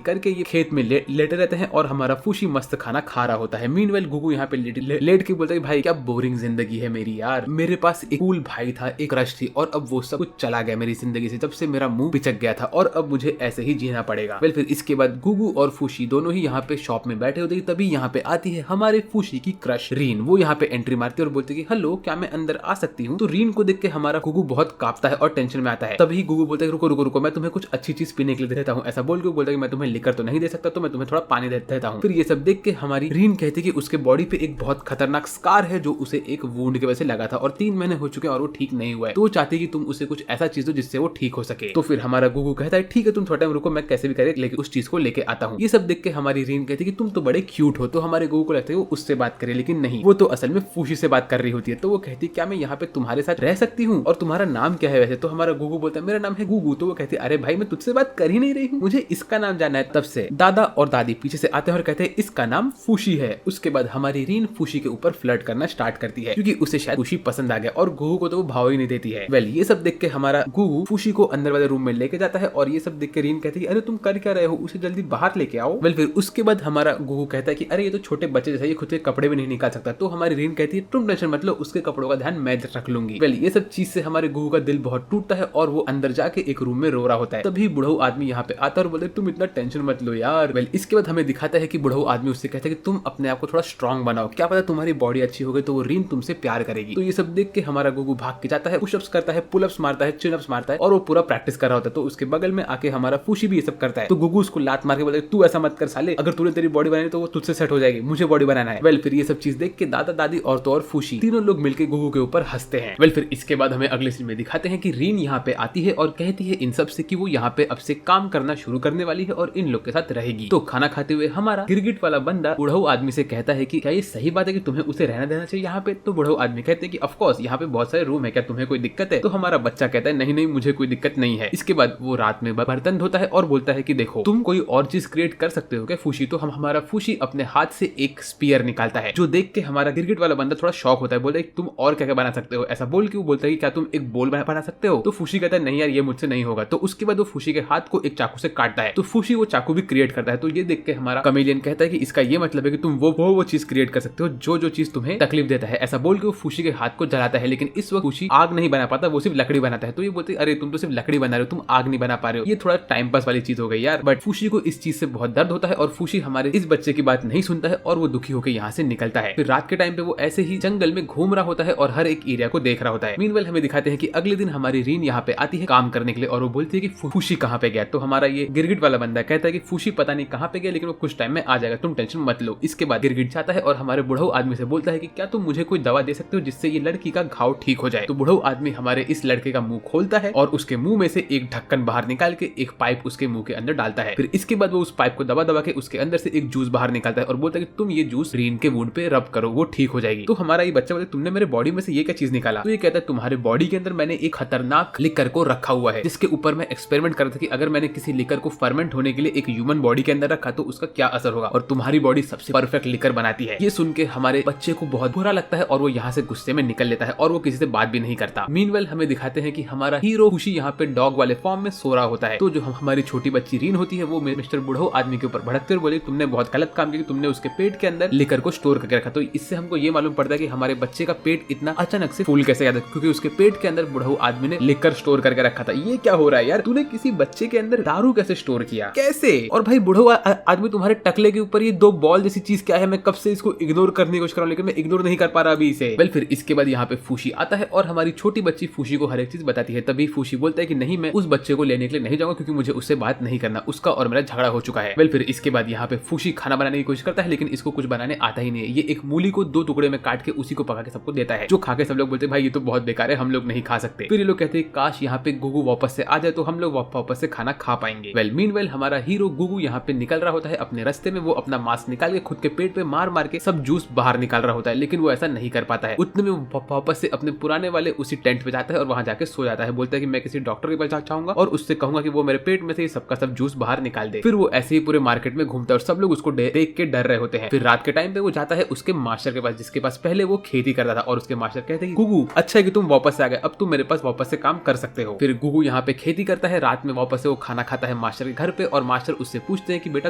[SPEAKER 1] करके ये खेत में लेटे रहते हैं और हमारा फूशी मस्त खाना खा रहा होता है। मीनवेल गुगू यहाँ पे लेट के बोलता है भाई क्या बोरिंग जिंदगी है मेरी यार, मेरे पास एक कूल भाई था, एक क्रश थी, और अब वो सब कुछ चला गया मेरी जिंदगी से, जब से मेरा मुंह पिचक गया था, और अब मुझे ऐसे ही जीना पड़ेगा। फिर इसके बाद गुगू और फूशी दोनों ही यहाँ पे शॉप में बैठे होते हैं। तभी यहाँ पे आती है हमारे फूशी की क्रश रीन। वो यहाँ पे एंट्री मारती है और बोलती है कि हेलो, क्या मैं अंदर आ सकती हूँ? तो रीन को देख के हमारा गुगू बहुत कांपता है और टेंशन में आता है। तभी गुगू बोलता है रुको रुको रुको, मैं तुम्हें कुछ अच्छी चीज पीने के लिए देता हूँ। ऐसा बोल के बोलता है कि मैं तुम्हें लिकर तो नहीं दे सकता, तो मैं तुम्हें थोड़ा पानी देता हूँ। फिर ये सब देख के हमारी रीन कहती है कि उसके बॉडी पे एक बहुत खतरनाक स्कार है जो उसे एक वुंड की वजह से लगा था और 3 महीने हो चुके हैं और वो ठीक नहीं हुआ है। तो वो चाहती है कि तुम उसे कुछ ऐसा चीज दो जिससे वो ठीक हो सके। तो फिर हमारा गुगू कहता है ठीक है तुम थोड़ा टाइम रुको, मैं कैसे भी करके लेके उस चीज को लेके आता हूँ। ये सब देख के हमारी रीन कहती है कि तुम तो बड़े क्यूट हो। तो हमारे गुगू को लगता है वो उससे बात करे, लेकिन नहीं, वो तो असल में फूशी से बात कर रही होती है। तो वो कहती है क्या मैं यहाँ पे तुम्हारे साथ रह सकती हूँ, और तुम्हारा नाम क्या है वैसे? तो हमारा गुगू बोलता है मेरा नाम है गुगू। तो वो कहती है अरे भाई मैं तुझसे बात कर ही नहीं रही हूँ, मुझे इसका नाम जानना है। तब से दादा और दादी पीछे से आते हैं और कहते हैं इसका नाम फूशी है। उसके बाद हमारी रीन फूशी के ऊपर फ्लर्ट करना स्टार्ट करती है क्योंकि उसे शायद फूशी पसंद आ गया, और गुगू को तो वो भाव ही नहीं देती है। ये सब देख के हमारा गुगू फूशी को अंदर वाले रूम में लेके जाता है, और ये सब देख के रीन कहती है अरे तुम कर क्या रहे हो, उसे जल्दी बाहर लेके आओ। फिर उसके बाद हमारा गुगू कहता है कि अरे ये तो छोटे बच्चे जैसा, ये खुद के कपड़े भी नहीं निकाल सकता। तो हमारी रीन कहती है तुम टेंशन मत लो, उसके कपड़ों का ध्यान मैं रख लूंगी। ये सब चीज से हमारे गुगू का दिल बहुत टूटता है और वो अंदर जाके एक रूम में रो रहा होता है। तभी बुढ़ऊ आदमी यहाँ पे आता है और बोलते तुम इतना टेंशन मत लो यार। इसके बाद हमें दिखाता है कि बुढ़ऊ आदमी उससे कहता है कि तुम अपने आप को थोड़ा स्ट्रॉन्ग बनाओ, क्या पता तुम्हारी बॉडी अच्छी हो गई तो वो रीन तुमसे प्यार करेगी। तो ये सब देख के हमारा गुगू भाग के जाता है, पुशअप्स करता है, पुलअप्स मारता है, चिनअप्स मारता है, और वो पूरा प्रैक्टिस कर रहा होता है। तो उसके बगल में आके हमारा फूशी भी ये सब करता है। तो गुगू उसको लात मार के बोलता है तू ऐसा मत कर साले, अगर तूने तेरी बॉडी बनाई तो वो तुझसे सेट हो जाएगी, मुझे बॉडी बनाना है। फिर ये सब चीज देख के दादा दादी और तो और फूशी तीनों लोग मिलकर गुगू के ऊपर हंसते हैं। फिर इसके बाद हमें अगले सीन में दिखाते हैं कि रीन यहाँ पे आती है और कहती है इन सब से कि वो यहाँ पे अब से काम करना शुरू करने वाली है और इन लोग के साथ रहेगी। तो खाना खाते हुए हमारा गिरगिट वाला बंदा बुढ़ऊ आदमी से कहता है कि क्या ये सही बात है कि तुम्हें उसे रहना देना चाहिए यहाँ पे? तो बुढ़ऊ आदमी कहते हैं कि ऑफ कोर्स यहाँ पे बहुत सारे रूम है, क्या तुम्हें कोई दिक्कत है? तो हमारा बच्चा कहता है नहीं नहीं मुझे कोई दिक्कत नहीं है। इसके बाद वो रात में बर्तन धोता है और बोलता है कि देखो तुम कोई और चीज क्रिएट कर सकते हो क्या फूशी? तो हमारा फूशी अपने हाथ से एक स्पीयर निकालता है, जो देख के हमारा गिरगिट वाला बंदा थोड़ा शॉक होता है, बोलता है तुम और क्या क्या बना सकते हो? ऐसा बोल के वो बोलता है कि क्या तुम एक बॉल बना सकते हो? तो फूशी कहता है नहीं यार ये मुझसे नहीं होगा। तो उसके बाद वो फूशी के हाथ को एक चाकू से काटता है, तो फूशी वो चाकू भी क्रिएट करता है। तो ये देख के हमारा कमेलियन कहता है कि इसका ये मतलब है कि तुम वो चीज क्रिएट कर सकते हो जो चीज तुम्हें तकलीफ देता है। ऐसा बोल के वो फूशी के हाथ को जलाता है, लेकिन इस वक्त फूशी आग नहीं बना पाता, वो सिर्फ लकड़ी बनाता है। तो ये बोलते अरे तुम तो सिर्फ लकड़ी बना रहे हो, तुम आग नहीं बना पा रहे हो। ये थोड़ा टाइम पास वाली चीज हो गई यार। बट फूशी को इस चीज से बहुत दर्द होता है और फूशी हमारे इस बच्चे की बात नहीं सुनता है और वो दुखी होकर यहाँ से निकलता है। फिर रात के टाइम पे वो ऐसे ही जंगल में घूम रहा होता है और हर एक एरिया को देख रहा होता है। मीनवेल हमें दिखाते हैं कि अगले दिन हमारी रीन यहाँ पे आती है काम करने के लिए और वो बोलती है कि फूशी कहाँ पे गया? तो हमारा ये गिरगिट वाला बंदा कहता है कि फूशी पता नहीं कहाँ पे गया, लेकिन वो कुछ टाइम में आ जाएगा, तुम टेंशन मत लो। इसके बाद गिरगिट जाता है और हमारे बुढ़ऊ आदमी से बोलता है कि क्या तुम मुझे कोई दवा दे सकते हो जिससे ये लड़की का घाव ठीक हो जाए? तो बुढ़ऊ आदमी हमारे इस लड़के का मुंह खोलता है और उसके मुंह में से एक ढक्कन बाहर निकाल के एक पाइप उसके मुंह के अंदर डालता है। फिर इसके बाद वो उस पाइप को दबा दबा के उसके अंदर से एक जूस बाहर निकालता है और बोलता है कि तुम ये जूस रीन के वुंड पे रब करो, वो ठीक हो जाएगी। तो हमारा ये बच्चा बोलता है तुमने मेरे बॉडी में से ये क्या चीज निकाला? तो ये कहता है तुम्हारे बॉडी के अंदर मैंने एक खतरनाक लिकर को रखा हुआ है, जिसके ऊपर मैं एक्सपेरिमेंट कर रहा था कि अगर मैंने किसी लिकर को फर्मेंट होने के लिए एक ह्यूमन बॉडी के अंदर रखा तो उसका क्या असर होगा, और तुम्हारी बॉडी सबसे परफेक्ट लिकर बनाती है। ये सुन के हमारे बच्चे को बहुत बुरा लगता है और वो यहाँ से गुस्से में निकल लेता है और वो किसी से बात भी नहीं करता। मीनवेल हमें दिखाते हैं कि हमारा हीरो खुशी यहाँ पे डॉग वाले फॉर्म में सो रहा होता है। तो जो हमारी छोटी बच्ची रीन होती है वो मिस्टर बुढ़ऊ आदमी के ऊपर भड़कते हुए बोले तुमने बहुत गलत काम किया, तुमने उसके पेट के अंदर लिकर को स्टोर करके रखा। तो इससे हमको ये मालूम पड़ता है कि हमारे बच्चे का पेट इतना अचानक से फूल कैसे गया था, क्योंकि उसके पेट के अंदर बुढ़ऊ आदमी ने लिकर स्टोर करके रखा था। ये क्या हो रहा है यार, तूने किसी बच्चे के अंदर दारू कैसे स्टोर किया, कैसे? और भाई बुढ़ऊ आदमी तुम्हारे टकले के ऊपर ये 2 बॉल जैसी चीज क्या है? मैं कब से इसको इग्नोर करने की कोशिश कर रहा हूं, लेकिन मैं इग्नोर नहीं कर पा रहा अभी इसे। फिर इसके बाद यहाँ पे फूशी आता है और हमारी छोटी बच्ची फूशी को हर एक चीज बताती है। तभी फूशी बोलता है कि नहीं मैं उस बच्चे को लेने के लिए नहीं जाऊंगा, क्योंकि मुझे उससे बात नहीं करना, उसका और मेरा झगड़ा हो चुका है। फिर इसके बाद यहाँ पे फूशी खाना बनाने की कोशिश करता है, लेकिन इसको कुछ बनाने आता ही नहीं है। ये एक मूली को 2 टुकड़े में काट के उसी को पका के सबको देता है, जो खा के सब लोग बोलते हैं भाई ये तो बहुत बेकार है, हम लोग नहीं खा सकते। फिर ये लोग कहते हैं काश यहाँ पे गुगू वापस से आ जाए तो हम लोग वापस से खाना खा पाएंगे। मीनवेल हमारा हीरो गुगू यहाँ पे निकल रहा होता है अपने रास्ते में, वो अपना मास्क निकाल के खुद के पेट पे मार मार के सब जूस बाहर निकाल रहा होता है, लेकिन वो ऐसा नहीं कर पाता है। उतने में वापस से अपने पुराने वाले उसी टेंट पे जाता है और वहां जाके सो जाता है। बोलता है कि मैं किसी डॉक्टर के पास जाऊंगा और उससे कहूंगा कि वो मेरे पेट में से सबका सब जूस बाहर निकाल दे। फिर वो ऐसे ही पूरे मार्केट में घूमता है और सब लोग उसको देख के डर रहे होते हैं। फिर रात के टाइम पे वो जाता है उसके मास्टर के पास जिसके पास पहले वो खेती करता था और उसके मास्टर कहते हैं गुगू अच्छा है कि तुम वापस आ गए, अब तुम मेरे पास वापस से काम कर सकते हो। फिर गुगू यहाँ पे खेती करता है, रात में वापस से वो खाना खाता है मास्टर के घर पे और मास्टर उससे पूछते हैं कि बेटा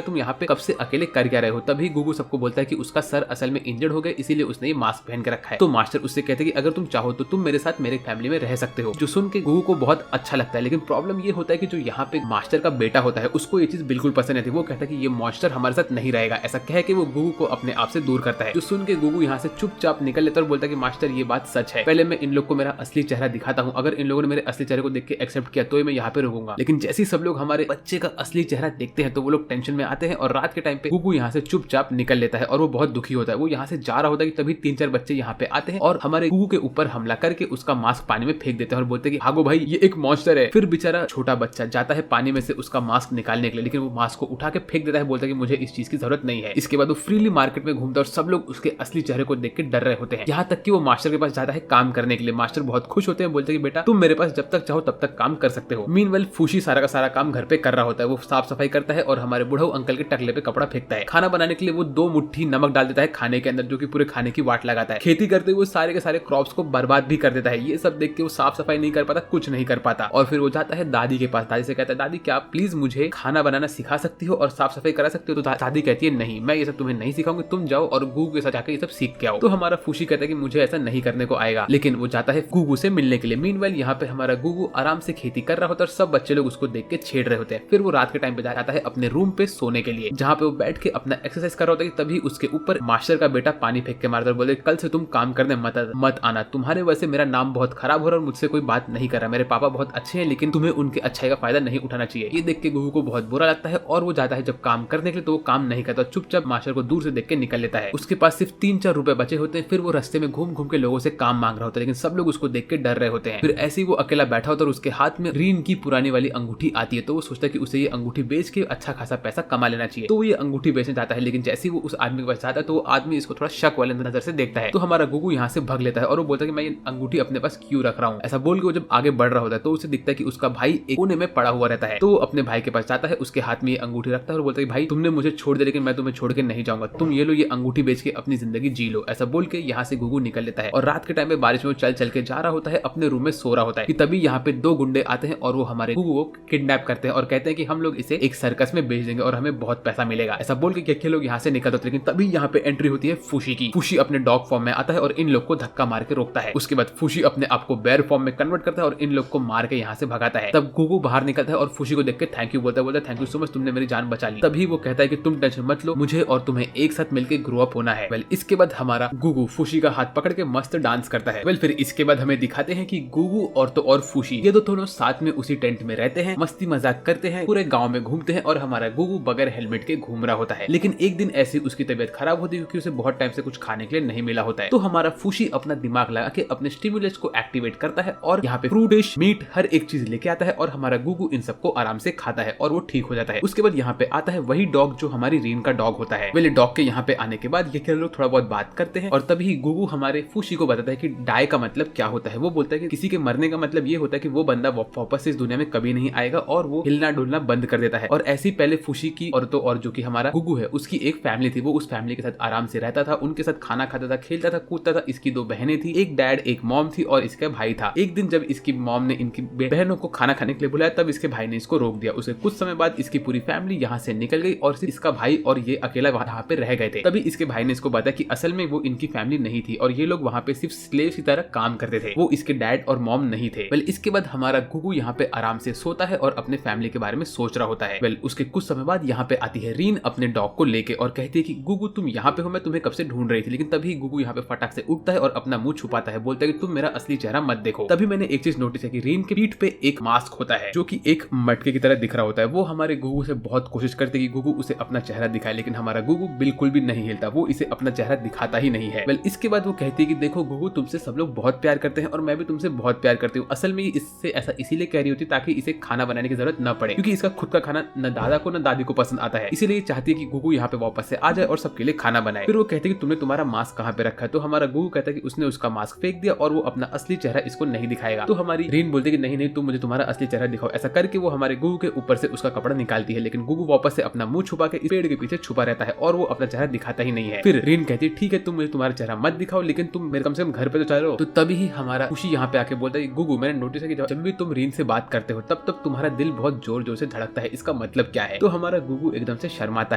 [SPEAKER 1] तुम यहाँ पे कब से अकेले कर क्या रहे हो। तभी गुगू सबको बोलता है कि उसका सर असल में इंजर्ड हो गया इसीलिए उसने ये मास्क पहन के रखा है। तो मास्टर उससे कहते हैं कि अगर तुम चाहो तो तुम मेरे साथ मेरे फैमिली में रह सकते हो, जो सुन के गुगू को बहुत अच्छा लगता है। लेकिन प्रॉब्लम ये होता है कि जो यहाँ पे मास्टर का बेटा होता है उसको ये चीज बिल्कुल पसंद नहीं थी। वो कहता है कि ये मास्टर हमारे साथ नहीं रहेगा, ऐसा कह के वो गुगू को अपने आप से दूर करता है। जो सुन के गुगू यहाँ से चुपचाप निकल लेता है और बोलता है कि मास्टर ये बात सच है, पहले मैं इन लोग को मेरा असली चेहरा दिखाता हूँ, अगर इन लोगों ने मेरे असली चेहरे को देख के एक्सेप्ट किया तो मैं यहाँ पे रुकूंगा। लेकिन जैसे सब लोग हमारे बच्चे का असली चेहरा देखते हैं तो वो लोग टेंशन में आते हैं और रात के टाइम पे गुगू यहाँ से चुपचाप निकल लेता है और वो बहुत दुखी होता है। वो यहाँ से जा रहा होता है कि तभी 3-4 बच्चे यहाँ पे आते हैं और हमारे गुगू के ऊपर हमला करके उसका मास्क पानी में फेंक देते हैं और बोलते हैं कि भागो भाई ये एक मॉन्स्टर है। फिर बेचारा छोटा बच्चा जाता है पानी में से उसका मास्क निकालने के लिए, लेकिन वो मास्क को उठा के फेंक देता है, बोलता है कि मुझे इस चीज की जरूरत नहीं है। इसके बाद वो फ्रीली मार्केट में घूमता है और सब लोग उसके असली चेहरे को देख के डर रहे होते हैं। यहाँ तक कि वो मास्टर के पास जाता है काम करने के लिए। मास्टर बहुत खुश होते हैं, बोलते हैं कि बेटा तुम मेरे पास जब तक चाहो तब तक काम कर सकते हो। मीनवाइल फूशी सारा का सारा काम घर पे कर रहा होता है। वो साफ सफाई करता है और हमारे बुढ़ऊ अंकल के टकले पे कपड़ा फेंकता है। खाना बनाने के लिए वो 2 मुट्ठी नमक डाल देता है खाने के अंदर, जो कि पूरे खाने की वाट लगाता है। खेती करते हुए सारे के सारे क्रॉप्स को बर्बाद भी कर देता है। ये सब देख के वो साफ सफाई नहीं कर पाता, कुछ नहीं कर पाता और फिर वो जाता है दादी के पास। दादी से कहता है दादी क्या आप प्लीज मुझे खाना बनाना सिखा सकती हो और साफ सफाई करा सकती हो। तो दादी कहती है नहीं मैं ये सब तुम्हें नहीं सिखाऊंगी, तुम जाओ और गुगू के साथ जाकर ये सब सीख के आओ। तो हमारा फूशी कहता है कि मुझे ऐसा नहीं करने को आएगा, लेकिन वो जाता है गुगू से मिलने के लिए। मीनवाइल यहाँ पे हमारा गुगू आराम से खेती कर रहा होता है और सब बच्चे लोग उसको देख के छेड़ रहे होते हैं। फिर वो रात के टाइम पे जाता है अपने रूम पे सोने के लिए, जहाँ पे वो बैठ के अपना एक्सरसाइज कर रहा होता है। तभी उसके ऊपर मास्टर का बेटा पानी फेंक के मारता है, बोले कल से तुम काम करने मत आना, तुम्हारे वजह से मेरा नाम बहुत खराब हो रहा है और मुझसे कोई बात नहीं कर रहा। मेरे पापा बहुत अच्छे हैं लेकिन तुम्हें उनके अच्छाई का फायदा नहीं उठाना चाहिए। ये देख के गुगू को बहुत बुरा लगता है और वो जाता है जब काम करने के लिए तो वो काम नहीं करता, चुपचाप मास्टर को दूर से देख के निकल लेता है। उसके पास सिर्फ 3-4 रुपए बचे होते हैं। फिर वो रास्ते में घूम घूम के लोगों से काम मांग रहा होता है, लेकिन सब लोग उसको देख के डर रहे होते हैं। फिर ऐसे ही वो अकेला बैठा होता है और उसके हाथ में रीन की पुरानी वाली अंगूठी आती है। तो वो सोचता है कि उसे ये अंगूठी बेच के अच्छा खासा पैसा कमा लेना चाहिए। तो वो ये अंगूठी बेचने जाता है, लेकिन जैसे ही वो उस आदमी के पास जाता है तो वो आदमी इसको थोड़ा शक वाले नजर से देखता है। तो हमारा गुगू यहाँ से भाग लेता है और वो बोलता है कि मैं ये अंगूठी अपने पास क्यों रख रहा हूँ। ऐसा बोल के वो जब आगे बढ़ रहा होता है तो उसे दिखता है कि उसका भाई एक कोने में पड़ा हुआ रहता है। तो वो अपने भाई के पास जाता है, उसके हाथ में ये अंगूठी रखता है और बोलता है भाई तुमने मुझे छोड़ दिया लेकिन मैं तुम्हें छोड़ के नहीं जाऊंगा, तुम ये लो ये अंगूठी बेच के अपनी जिंदगी जी लो। ऐसा बोल के यहाँ से गुगू निकल लेता है और रात के टाइम में बारिश में चल चल के जा रहा होता है, अपने रूम में सो रहा होता है कि तभी यहाँ पे 2 गुंडे आते हैं और वो हमारे गुगू को किडनैप करते हैं और कहते हैं कि हम लोग इसे एक सर्कस में बेच देंगे और हमें बहुत पैसा मिलेगा। ऐसा बोल के क्या लोग यहाँ से निकलते हैं, लेकिन तभी यहाँ पे एंट्री होती है फूशी की। फूशी अपने डॉग फॉर्म में आता है और इन लोग को धक्का मार के रोकता है। उसके बाद फूशी अपने आप को बेयर फॉर्म में कन्वर्ट करता है और इन लोग को मार के यहाँ से भगाता है। तब गुगू बाहर निकलता है और फूशी को देख के थैंक यू बोलता है थैंक यू सो मच, तुमने मेरी जान बचा ली। तभी वो कहता है कि तुम टेंशन मत लो, मुझे और तुम्हें एक साथ मिलकर ग्रो अप होना है। वेल इसके बाद हमारा गुगू फूशी का हाथ पकड़ के मस्त डांस करता है। वेल फिर इसके बाद हमें दिखाते हैं कि गुगू और फूशी ये दोनों साथ में उसी टेंट में रहते हैं, मस्ती मजाक करते हैं, पूरे गाँव में घूमते हैं और हमारा गुगू बगैर हेलमेट के घूम रहा होता है। लेकिन एक दिन ऐसी उसकी तबीयत खराब होती है क्योंकि उसे बहुत टाइम से कुछ खाने के लिए नहीं मिला होता है। तो हमारा फूशी अपना दिमाग लगा के अपने स्टिमुलस को एक्टिवेट करता है और यहाँ पे फ्रूट डिश मीट हर एक चीज लेके आता है और हमारा गुगू इन सबको आराम से खाता है और वो ठीक हो जाता है। उसके बाद यहाँ पे आता है वही डॉग जो हमारी रीन का डॉग होता है। वेल डॉग के यहाँ पे आने के बाद ये लोग थोड़ा बहुत बात करते हैं और तभी गुगू हमारे फूशी को बताता है कि डाई का मतलब क्या होता है। वो बोलता है कि किसी के मरने का मतलब ये होता है कि वो बंदा वापस इस दुनिया में कभी नहीं आएगा और वो हिलना डुलना बंद कर देता है। और ऐसी पहले फूशी की और जो कि हमारा गुगू है उसकी एक फैमिली थी, वो उस फैमिली के साथ आराम से रहता था, उनके साथ खाना खाता था, खेलता था, कूदता था। इसकी 2 बहनें थी, एक डैड एक मॉम थी और इसका भाई था। एक दिन जब इसकी मॉम ने इनकी बहनों को खाना खाने के लिए बुलाया तब इसके भाई ने इसको रोक दिया। उसे कुछ समय बाद इसकी पूरी फैमिली यहाँ से निकल गई और सिर्फ इसका भाई और ये अकेला वहाँ पे रह गए थे। तभी इसके भाई ने इसको बताया कि असल में वो इनकी फैमिली नहीं थी और ये लोग वहाँ पे सिर्फ स्लेव की तरह काम करते थे, वो इसके डैड और मॉम नहीं थे। वेल इसके बाद हमारा गुगू यहाँ पे आराम से सोता है और अपने फैमिली के बारे में सोच रहा होता है। वेल उसके कुछ समय बाद यहाँ पे आती है रीन अपने डॉग को लेके और कहती है कि गुगू तुम यहाँ पे हो, मैं तुम्हें कब से ढूंढ रही थी। लेकिन तभी गुगू यहाँ पे फटाक से उठता है और अपना मुंह छुपाता है, बोलता है कि तुम मेरा असली चेहरा मत देखो। तभी मैंने एक चीज नोटिस है कि रीन के पीठ पे एक मास्क होता है जो कि एक मटके की तरह दिख रहा होता है। वो हमारे गुगू से बहुत कोशिश करते कि गुगू उसे अपना चेहरा दिखाए, लेकिन हमारा गुगू बिल्कुल भी नहीं हिलता, वो इसे अपना चेहरा दिखाता ही नहीं है। वेल इसके बाद वो कहती है कि देखो गुगू तुमसे सब लोग बहुत प्यार करते हैं और मैं भी तुमसे बहुत प्यार करती हूँ। असल में इससे ऐसा इसीलिए कह रही होती ताकि इसे खाना बनाने की जरूरत न पड़े, क्योंकि इसका खुद का खाना न दादा को न दादी को पसंद आता है, इसीलिए चाहती है कि गुगू यहाँ पे वापस से आ जाए और सबके लिए खाना बनाए। फिर वो कहते हैं कि तुमने तुम्हारा मास्क कहाँ पे रखा है। तो हमारा गुगू कहता है कि उसने उसका मास्क फेंक दिया और वो अपना असली चेहरा इसको नहीं दिखाएगा। तो हमारी रीन बोलती है कि नहीं तुम मुझे तुम्हारा असली चेहरा दिखाओ। ऐसा करके वो हमारे गुगू के ऊपर से उसका कपड़ा निकालती है, लेकिन गुगू वापस से अपना मुंह छुपा के इस पेड़ के पीछे छुपा रहता है और वो अपना चेहरा दिखाता ही नहीं है। फिर रीन कहती कहती है ठीक है तुम मुझे तुम्हारा चेहरा मत दिखाओ, लेकिन तुम मेरे कम से कम घर पे तो चलो। तो तभी ही हमारा खुशी यहाँ पे आके बोलता है गुगू मैंने नोटिस है कि जब भी तुम रीन से बात करते हो तब तुम्हारा दिल बहुत जोर जोर से धड़कता है, इसका मतलब क्या है। तो हमारा गुगू एकदम से शर्माता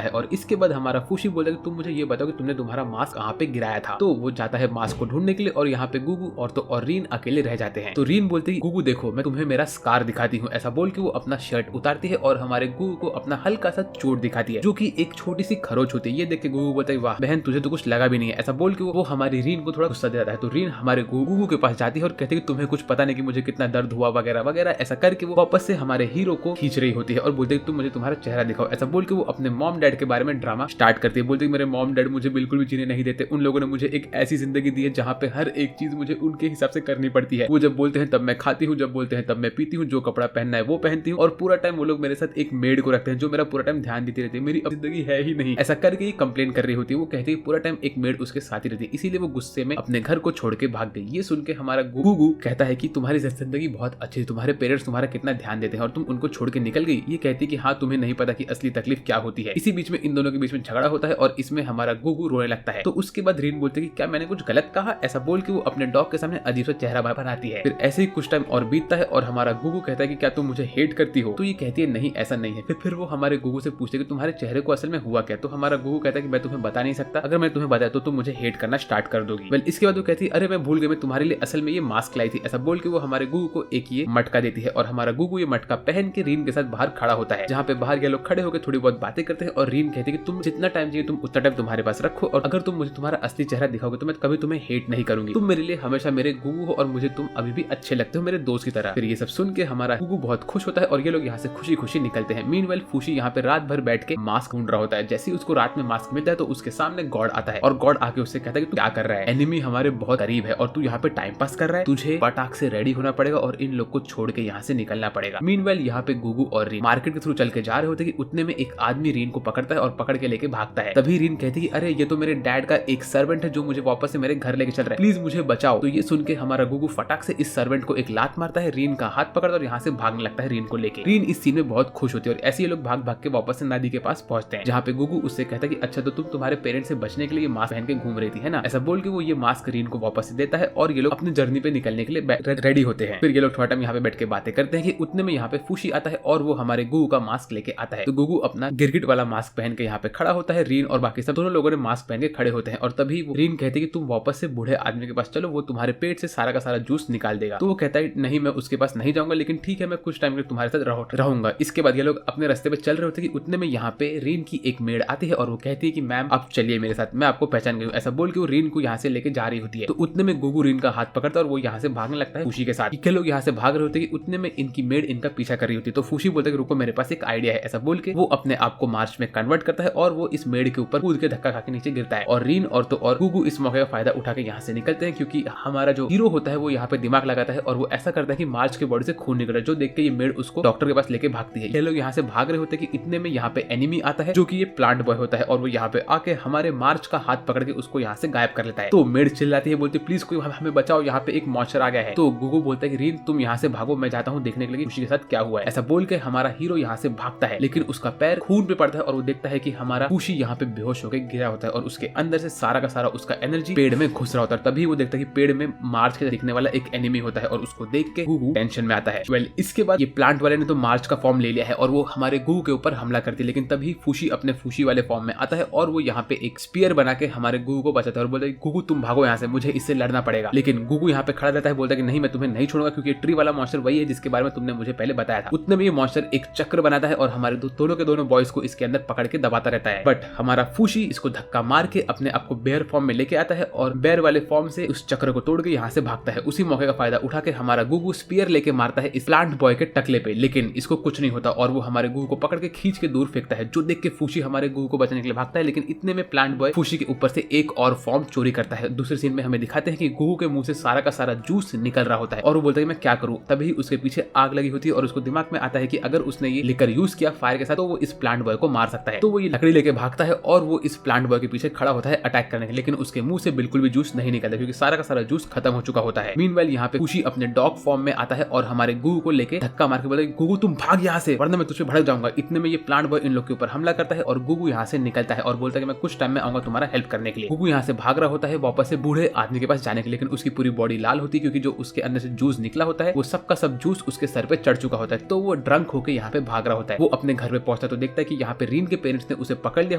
[SPEAKER 1] है और इसके बाद हमारा खुशी बोलता है तुम मुझे ये बताओ कि तुमने तुम्हारा मास्क कहाँ पे गिराया था। तो वो जाता है मास्क को ढूंढने के लिए और यहाँ पे गुगू और रीन अकेले रह जाते हैं। तो रीन बोलती है गुगू देखो मैं तुम्हें मेरा स्कार दिखाती हूँ। ऐसा बोल के वो अपना शर्ट उतारती है और हमारे गुगू को अपना हल्का सा चोट दिखाती है जो कि एक छोटी सी खरोच होती है। ये देख के गुगू बोलता है वाह बहन तुझे तो कुछ लगा भी नहीं है। ऐसा बोल के वो हमारी रीन को थोड़ा गुस्सा देता है। तो रीन हमारे गुगू के पास जाती है और कहती है कि तुम्हें कुछ पता नहीं कि मुझे कितना दर्द हुआ वगैरह वगैरह। ऐसा करके वो वापस से हमारे हीरो को खींच रही होती है और बोलती है तुम मुझे तुम्हारा चेहरा दिखाओ। ऐसा बोल के वो अपने मॉम डैड के बारे में ड्रामा स्टार्ट करती है। बोलती है मेरे मॉम डैड मुझे बिल्कुल भी जीने नहीं देते, उन लोगों ने मुझे एक ऐसी जिंदगी दी है जहाँ पे हर एक चीज मुझे उनके हिसाब से करनी पड़ती है। वो जब बोलते हैं तब मैं खाती हूँ, जब बोलते हैं तब मैं पीती हूँ, जो कपड़ा पहनना है वो पहनती हूँ और पूरा टाइम वो लोग मेरे साथ एक मेड को रखते हैं जो मेरा पूरा टाइम ध्यान देती रहती है, मेरी जिंदगी है ही नहीं। ऐसा करके ही कंप्लेन कर रही होती है। वो कहती है पूरा टाइम एक मेड उसके साथ ही रहती है, इसीलिए वो गुस्से में अपने घर को छोड़ के भाग गई। ये सुन के हमारा गुगू कहता है कि तुम्हारी जिंदगी बहुत अच्छी है, तुम्हारे पेरेंट्स तुम्हारा कितना ध्यान देते हैं और तुम उनको छोड़ के निकल गई। ये कहती है कि हाँ तुम्हें नहीं पता कि असली तकलीफ क्या होती है। इसी बीच में इन दोनों के बीच में झगड़ा होता है और इसमें हमारा गुगू रोने लगता है। तो उसके बाद रीन बोलती है कि क्या मैंने कुछ गलत कहा। ऐसा बोल के वो अपने डॉग के सामने अजीब सा चेहरा बनाती है। फिर ऐसे ही कुछ टाइम और बीतता है और हमारा गुगू कहता है कि क्या तुम मुझे हेट करती हो। तो ये कहती है नहीं ऐसा नहीं है। फिर वो हमारे गुगू से पूछते कि तुम्हारे चेहरे को असल में हुआ क्या। तो हमारा गुगू कहता है कि मैं तुम्हें बता नहीं सकता, अगर मैं तुम्हें बताया तो तुम मुझे हेट करना स्टार्ट कर दोगी। वेल इसके बाद वो कहती है अरे मैं भूल गई, मैं तुम्हारे लिए असल में ये मास्क लाई थी। ऐसा बोल के वो हमारे गुगू को एक ये मटका देती है और हमारा गुगू ये मटका पहन के रीन के साथ बाहर खड़ा होता है, जहाँ पे बाहर ये लोग खड़े होकर थोड़ी बहुत बातें करते हैं और रीन कहती है कि तुम जितना टाइम चाहिए तुम उतना टाइम तुम्हारे पास रखो और अगर तुम मुझे तुम्हारा असली चेहरा दिखाओगे तो मैं कभी तुम्हें हेट नहीं करूंगी, तुम मेरे लिए हमेशा मेरे गुगू हो और मुझे तुम अभी भी अच्छे लगते हो मेरे दोस्त की तरह। फिर ये सब सुन के हमारा गुगू बहुत खुश होता है और ये लोग यहाँ से खुशी खुशी निकलते हैं। मीनवाइल फूशी यहाँ पे रात भर बैठ के मास्क ढूंढ रहा होता है। जैसे ही उसको रात में मास्क मिलता है तो उसके सामने गॉड आता है और गॉड आके उससे कहता है कि तू क्या कर रहा है, एनिमी हमारे बहुत करीब है और तू यहाँ पे टाइम पास कर रहा है, तुझे पटाख से रेडी होना पड़ेगा और इन लोग को छोड़ के यहाँ से निकलना पड़ेगा। मीनवाइल यहाँ पे गुगू और रीन मार्केट के थ्रू चल के जा रहे होते कि उतने में एक आदमी रीन को पकड़ता है और पकड़ के लेके भागता है। तभी रीन कहती है अरे ये तो मेरे डैड का एक सर्वेंट है जो मुझे वापस से मेरे घर लेके चल रहा है, प्लीज मुझे बचाओ। तो ये सुन के हमारा गुगू फटाक से इस सर्वेंट को एक लात मारता है, रीन का हाथ पकड़ता है और यहाँ से भागने लगता है रीन को लेके। रीन इस सीन में बहुत खुश होती है और ऐसे ये लोग भाग भाग के वापस से नदी के पास पहुंचते हैं, जहाँ पे गुगू उससे कहता है कि अच्छा तो तुम तुम्हारे पेरेंट्स से बचने के लिए मास्क पहन के घूम रही थी है ना। ऐसा बोल के वो ये मास्क रीन को वापस से देता है और ये लोग अपनी जर्नी पे निकलने के लिए रेडी होते हैं। फिर ये लोग थोड़ा टाइम यहाँ पे बैठ के बातें करते हैं कि उतने में यहाँ पे फूशी आता है और वो हमारे गुगू का मास्क लेके आता है। तो गुगू अपना गिरगिट वाला मास्क पहन के यहाँ पे खड़ा होता है। रीन और बाकी सब दोनों लोगों ने मास्क पहन के खड़े होते हैं और तभी रीन कहती है कि तुम वापस से बूढ़े आदमी के पास चलो, वो तुम्हारे पेट से सारा का सारा जूस निकाल देगा। तो वो कहता है नहीं मैं उसके पास नहीं जाऊंगा, लेकिन ठीक है मैं कुछ टाइम के तुम्हारे साथ रहूंगा। इसके बाद ये लोग अपने रास्ते पे चल रहे होते हैं कि उतने में यहाँ पे रीन की एक मेड आती है और वो कहती है कि मैम आप चलिए मेरे साथ, मैं आपको पहचान गई हूँ। ऐसा बोल के वो रीन को यहाँ से लेके जा रही होती है। तो उतने में गुगू रीन का हाथ पकड़ता है और वो यहाँ से भागने लगता है फूशी के साथ। ये लोग यहाँ से भाग रहे होते हैं कि उतने में इनकी मेड इनका पीछा कर रही होती है। तो फूशी बोलता है कि रुको मेरे पास एक आइडिया है। ऐसा बोल के वो अपने आप को मार्च में कन्वर्ट करता है और वो इस मेड के ऊपर कूद के धक्का खा के नीचे गिरता है और रीन और गुगू इस मौके का फायदा उठा के यहाँ से निकलते हैं, क्योंकि हमारा जो हीरो होता है वो यहाँ पे दिमाग लगाता है और वो ऐसा करता है कि मार्च के बॉडी से खून निकल रहा है, जो देख के ये मेड उसको डॉक्टर के पास लेके भागती है। ये लोग यहाँ से भाग रहे होते हैं कि इतने में यहाँ पे एनिमी आता है जो कि ये प्लांट बॉय होता है और वो यहाँ पे आके हमारे मार्च का हाथ पकड़ के उसको यहाँ से गायब कर लेता है। तो मेड चिल्लाती है, बोलती प्लीज कोई हमें बचाओ, यहाँ पे एक मॉन्स्टर आ गया है। तो गुगू बोलता है कि रीन तुम यहाँ से भागो, मैं जाता हूँ देखने के लिए खुशी के साथ क्या हुआ है। ऐसा बोल के हमारा हीरो यहाँ से भागता है, लेकिन उसका पैर खून पे पड़ता है और वो देखता है कि हमारा खुशी यहाँ पे बेहोश होकर गिरा होता है और उसके अंदर से सारा का सारा उसका एनर्जी पेड़ में घुस रहा होता है। तभी वो देखता है कि पेड़ में मार्च के दिखने वाला एक एनिमी होता है और उसको देख के गुगू टेंशन में आता है। इसके बाद ये प्लांट वाले ने तो मार्च का फॉर्म ले लिया है और वो हमारे गुगू के ऊपर हमला करती है, लेकिन तभी फूशी अपने फूशी वाले फॉर्म में आता है और वो यहाँ पे एक स्पीयर बना के हमारे गुगू को बचाता है और बोलता है गुगू तुम भागो यहाँ से, मुझे इससे लड़ना पड़ेगा। लेकिन गुगू यहाँ पे खड़ा रहता है, बोलता है कि नहीं मैं तुम्हें नहीं छोड़ूंगा, क्योंकि ट्री वाला मॉन्स्टर वही है जिसके बारे में तुमने मुझे पहले बताया था। उतने में ये मॉन्स्टर एक चक्र बनाता है और हमारे दोनों के दोनों बॉयज को इसके अंदर पकड़ के दबाता रहता है। बट हमारा फूशी इसको धक्का मार के अपने आप को बेयर फॉर्म में लेके आता है और बेयर वाले फॉर्म से उस चक्र को तोड़ के यहाँ से भागता है। उसी मौके का फायदा उठा के हमारा गुगू स्पीयर लेके मारता है इस प्लांट बॉय के टकले पे, लेकिन इसको कुछ नहीं होता और वो हमारे गुगू को पकड़ के खींच के दूर फेंकता है, जो देख के फूशी हमारे गुगू को बचाने के लिए भागता है। लेकिन इतने में प्लांट बॉय फूशी के ऊपर से एक और फॉर्म चोरी करता है। दूसरे सीन में हमें दिखाते हैं कि गुगू के मुंह से सारा का सारा जूस निकल रहा होता है और वो बोलता है मैं क्या करूं। तभी उसके पीछे आग लगी होती है और उसको दिमाग में आता है कि अगर उसने ये लिकर यूज किया फायर के साथ तो वो इस प्लांट बॉय को मार सकता है। तो वो ये लकड़ी लेके भागता है और वो इस प्लांट बॉय के पीछे खड़ा होता है अटैक करने के, लेकिन उसके मुंह से बिल्कुल भी जूस नहीं निकलता क्योंकि सारा का सारा जूस खत्म हो चुका होता है। मीनवाइल यहाँ पे खुशी अपने डॉग फॉर्म में आता है और हमारे गुगू को लेके धक्का मार के बोलता है गुगू तुम भाग यहाँ से वरना मैं तुझे भड़क जाऊंगा। इतने में ये प्लांट बॉय इन लोग के ऊपर हमला करता है और गुगू यहाँ से निकलता है और बोलता है कि मैं कुछ टाइम में आऊंगा तुम्हारा हमारा हेल्प करने के लिए। गुगू यहाँ से भाग रहा होता है वापस से बूढ़े आदमी के पास जाने के लिए, लेकिन उसकी पूरी बॉडी लाल होती है क्योंकि जो उसके अंदर से जूस निकला होता है वो सबका सब जूस उसके सर पे चढ़ चुका होता है। तो वो ड्रंक होकर यहाँ पे भाग रहा होता है। वो अपने घर पे पहुंचता है तो देखता है कि यहाँ पे रीन के पेरेंट्स ने उसे पकड़ लिया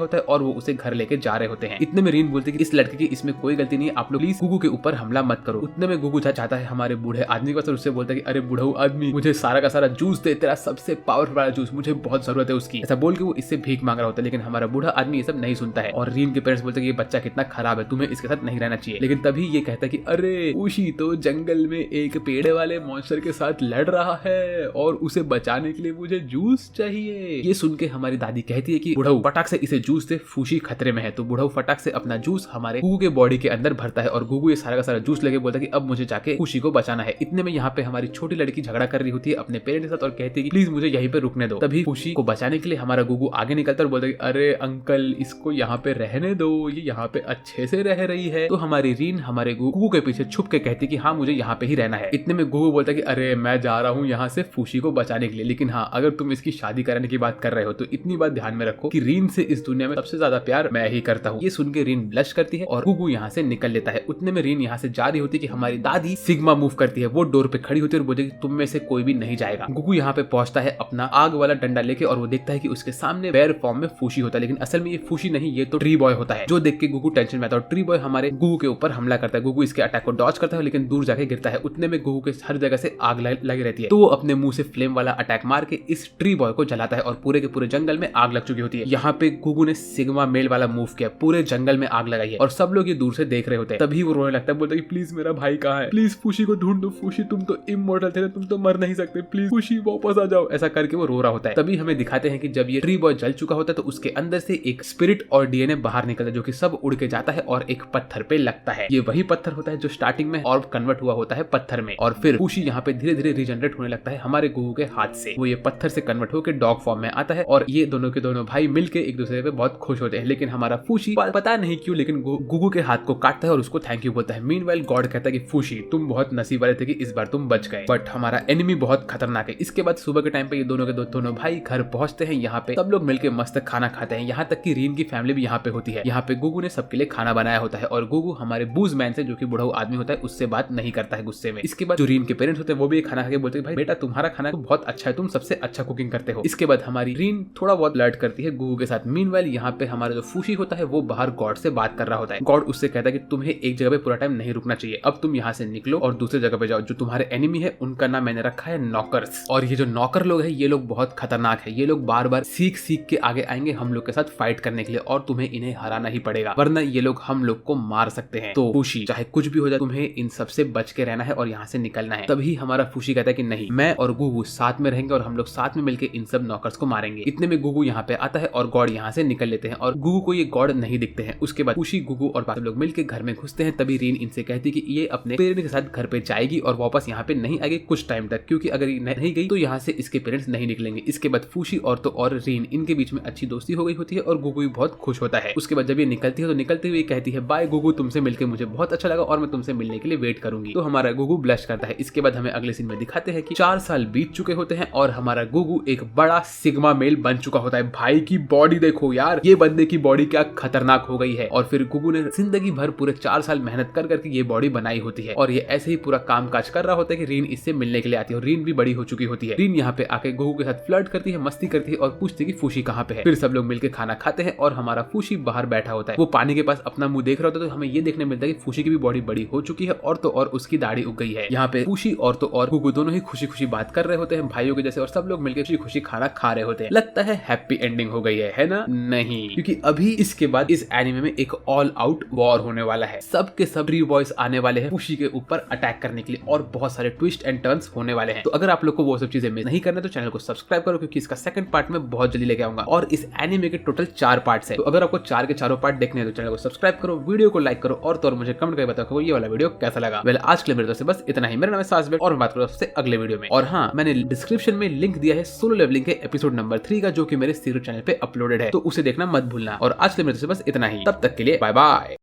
[SPEAKER 1] होता है और वो उसे घर लेके जा रहे होते हैं। इतने में रीन बोलती है कि इस लड़के की इसमें कोई गलती नहीं है, आप लोग प्लीज गुगू के ऊपर हमला मत करो। उतने में गुगू चाहता है हमारे बूढ़े आदमी के पास, उससे बोलता है कि अरे बूढ़ा आदमी मुझे सारा का सारा जूस दे, तेरा सबसे पावरफुल वाला जूस, मुझे बहुत जरूरत है उसकी। ऐसा बोल के वो इससे भीख मांग रहा होता है, लेकिन हमारा बूढ़ा आदमी ये सब नहीं सुनता है और रीन के पेरेंट्स बोलते हैं कि ये बच्चा कितना खराब है, तुम्हें इसके साथ नहीं रहना चाहिए। लेकिन तभी ये कहता है कि अरे उशी तो जंगल में एक पेड़ वाले मॉन्स्टर के साथ लड़ रहा है और उसे बचाने के लिए मुझे जूस चाहिए। ये सुन के हमारी दादी कहती है कि बुढ़ऊ फटाक से इसे जूस दे, फूशी खतरे में है। तो बुढ़ऊ फटाक से अपना जूस हमारे गुगू के बॉडी के अंदर भरता है और गुगू ये सारा का सारा जूस लेके बोलता है कि अब मुझे जाके फूशी को बचाना है। इतने में यहाँ पे हमारी छोटी लड़की झगड़ा कर रही होती है अपने पेरेंट्स के साथ और कहती है कि प्लीज मुझे यहीं पे रुकने दो। तभी फूशी को बचाने के लिए हमारा गुगू आगे निकलता है और बोलता है कि अरे अंकल इसको यहाँ पे रहने दो, ये यहाँ पे अच्छे से रह रही है। तो हमारी रीन हमारे गुगू के पीछे छुप के कहती है कि हाँ मुझे यहाँ पे ही रहना है। इतने में गुगू बोलता है कि अरे मैं जा रहा हूँ यहाँ से फूशी को बचाने के लिए, लेकिन हाँ अगर तुम इसकी शादी कराने की बात कर रहे हो तो इतनी बात ध्यान में रखो कि रीन से इस दुनिया में सबसे ज्यादा प्यार मैं ही करता हूँ। ये सुन के रीन ब्लश करती है और गुगू यहाँ से निकल लेता है। उतने में रीन यहाँ से जा रही होती है कि हमारी दादी सिग्मा मूव करती है, वो डोर पे खड़ी होती है और बोलती है कि तुम में से कोई भी नहीं जाएगा। गुगू यहाँ पे पहुंचता है अपना आग वाला डंडा लेके और वो देखता है कि उसके सामने बेयर फॉर्म में फूशी होता है, लेकिन असल में ये फूशी नहीं, ये तो ट्री बॉय होता है। जो देख के गुगू टेंशन में आता है और ट्री बॉय हमारे गुगू के ऊपर हमला करता है। गुगू इसके अटैक को डॉज करता है लेकिन दूर जाके गिरता है। उतने में गुगू के हर जगह से आग लगी रहती है, तो वो अपने मुंह से फ्लेम वाला अटैक मार के इस ट्री बॉय को जलाता है और पूरे के पूरे जंगल में आग लग चुकी होती है। यहाँ पे गुगू ने सिग्मा मेल वाला मूव किया, पूरे जंगल में आग लगाई है और सब लोग ये दूर से देख रहे होते हैं। तभी वो रोने लगता है, बोलता है कि प्लीज मेरा भाई कहाँ है, प्लीज फूशी को ढूंढ दो, फूशी तुम तो इमॉर्टल थे, तुम तो मर नहीं सकते, प्लीज फूशी वापस आ जाओ। ऐसा करके वो रो रहा होता है। तभी हमें दिखाते हैं कि जब ये ट्री बॉय जल चुका होता है तो उसके अंदर से एक स्पिरिट और डीएनए बाहर निकलता है जो कि सब उड़ के जाता है और एक पत्थर पे लगता है। ये वही पत्थर होता है जो स्टार्टिंग में ऑर्ब कन्वर्ट हुआ होता है पत्थर में और फिर फूशी यहाँ पे धीरे धीरे रीजनरेट होने लगता है हमारे गुगू के हाथ से। वो ये पत्थर से कन्वर्ट होकर डॉग फॉर्म में आता है और ये दोनों के दोनों भाई मिलके एक दूसरे पे बहुत खुश होते हैं। लेकिन हमारा फूशी पता नहीं क्यों लेकिन गुगू के हाथ को काटता है और उसको थैंक यू बोलता है। मीनवाइल गॉड कहता है कि फूशी तुम बहुत नसीब वाले थे कि इस बार तुम बच गए, बट हमारा एनिमी बहुत खतरनाक है। इसके बाद सुबह के टाइम पे ये दोनों के दोनों भाई घर पहुंचते हैं। यहाँ पे सब लोग मिलकर मस्त खाना खाते हैं, यहाँ तक कि रीन की फैमिली भी यहाँ पे होती है। यहाँ पे गुगू ने सबके लिए खाना बनाया होता है और गुगू हमारे बूज मैन से जो कि बुढ़ऊ आदमी होता है उससे बात नहीं करता है गुस्से में। इसके बाद जो रीन के पेरेंट्स होते हैं वो भी खाना खा के बोलते हैं भाई बेटा तुम्हारा खाना तो बहुत अच्छा है, तुम सबसे अच्छा कुकिंग करते हो। इसके बाद हमारी रीन थोड़ा बहुत फ्लर्ट करती है गुगू के साथ। मीनवाइल यहाँ पे हमारा जो फूशी होता है वो बाहर गॉड से बात कर रहा होता है। गॉड उससे कहता है कि तुम्हें एक जगह पे पूरा टाइम नहीं रुकना चाहिए, अब तुम यहाँ से निकलो और दूसरी जगह पे जाओ। जो तुम्हारे एनिमी है उनका नाम मैंने रखा है नॉकर्स, और ये जो नॉकर लोग है ये लोग बहुत खतरनाक है। ये लोग बार बार सीख के आगे आएंगे हम लोग के साथ फाइट करने के लिए और तुम्हें इन्हें हराना ही पड़ेगा वरना ये लोग हम लोग को मार सकते हैं। तो फूशी चाहे कुछ भी हो जाए तुम्हें इन सब से बच के रहना है और यहाँ से निकलना है। तभी हमारा फूशी कहता है कि नहीं, मैं और गुगू साथ में रहेंगे और हम लोग साथ में मिलकर इन सब नॉकर्स को मारेंगे। इतने में गुगू यहाँ पे आता है और गॉड यहाँ से निकल लेते हैं और गुगू को ये गॉड नहीं दिखते हैं। उसके बाद फूशी गुगू और बाकी लोग मिलकर घर में घुसते हैं। तभी रीन इनसे कहती कि ये अपने पेरेंट्स के साथ घर पे जाएगी और वापस यहाँ पे नहीं आएगी कुछ टाइम तक, क्योंकि अगर ये नहीं गई तो यहाँ से इसके पेरेंट्स नहीं निकलेंगे। इसके बाद फूशी और तो और रीन इनके बीच में अच्छी दोस्ती हो गई होती है और गुगू भी बहुत खुश होता है। उसके बाद जब ये निकलती है तो निकलते हुए कहती है बाय गुगू, तुमसे मिलकर मुझे बहुत अच्छा लगा और मैं तुमसे मिलने के लिए वेट करूंगी। तो हमारा गुगू ब्लश करता है। इसके बाद हमें अगले सीन में दिखाते हैं कि 4 साल बीत चुके होते हैं और हमारा गुगू एक बड़ा सिग्मा मेल बन चुका होता है। भाई की बॉडी देखो यार, ये बंदे की बॉडी क्या खतरनाक हो गई है। और फिर गुगू ने जिंदगी भर पूरे 4 साल मेहनत कर करके ये बॉडी बनाई होती है और ये ऐसे ही पूरा काम काज कर रहा होता है कि रीन इससे मिलने के लिए आती है और रीन भी बड़ी हो चुकी होती है। रीन यहाँ पे आके गुगू के साथ फ्लर्ट करती है, मस्ती करती है और पूछती है कि फूशी कहाँ पे है। फिर सब लोग मिलकर खाना खाते हैं और हमारा फूशी बाहर बैठा होता है। वो पानी के पास अपना मुंह देख रहा होता है तो हमें ये देखने मिलता है कि फूशी की भी बॉडी बड़ी हो चुकी है और तो और उसकी दाढ़ी उग गई है। यहाँ पे फूशी और तो और गुगू दोनों ही खुशी खुशी बात कर रहे होते हैं भाइयों के जैसे और सब लोग मिलकर खुशी खुशी खाना खा रहे होते हैं। लगता है हैप्पी एंडिंग हो गई है ना? नहीं, क्योंकि अभी इसके बाद इस एनिमे में एक ऑल आउट वॉर होने वाला है। सब के सब ट्री बॉयज आने वाले हैं फूशी के ऊपर अटैक करने के लिए और बहुत सारे ट्विस्ट एंड टर्न्स होने वाले हैं। तो अगर आप लोग को वो सब चीजें मिस नहीं करना तो चैनल को सब्सक्राइब करो, क्योंकि इसका सेकंड पार्ट में बहुत जल्दी लेके आऊंगा और इस एनिमे के टोटल 4 पार्ट्स है। तो अगर आपको 4 के चारों पार्ट देखने हैं तो चैनल को सब्सक्राइब करो, वीडियो को लाइक करो और तो और मुझे कमेंट करके बताओ ये वाला वीडियो कैसा लगा। वेल आज के लिए मेरे तरफ से बस इतना ही। मेरा नाम है सासबेट और मैं बात करूँ सबसे अगले वीडियो में। और हाँ, मैंने डिस्क्रिप्शन में लिंक दिया है सोलो लेवलिंग के एपिसोड नंबर 3 का, जो कि मेरे सीरो चैनल पे अपलोडेड है, तो उसे देखना मत भूलना। और आज के लिए मेरे तरफ से बस इतना ही। तब तक के लिए बाय बाय।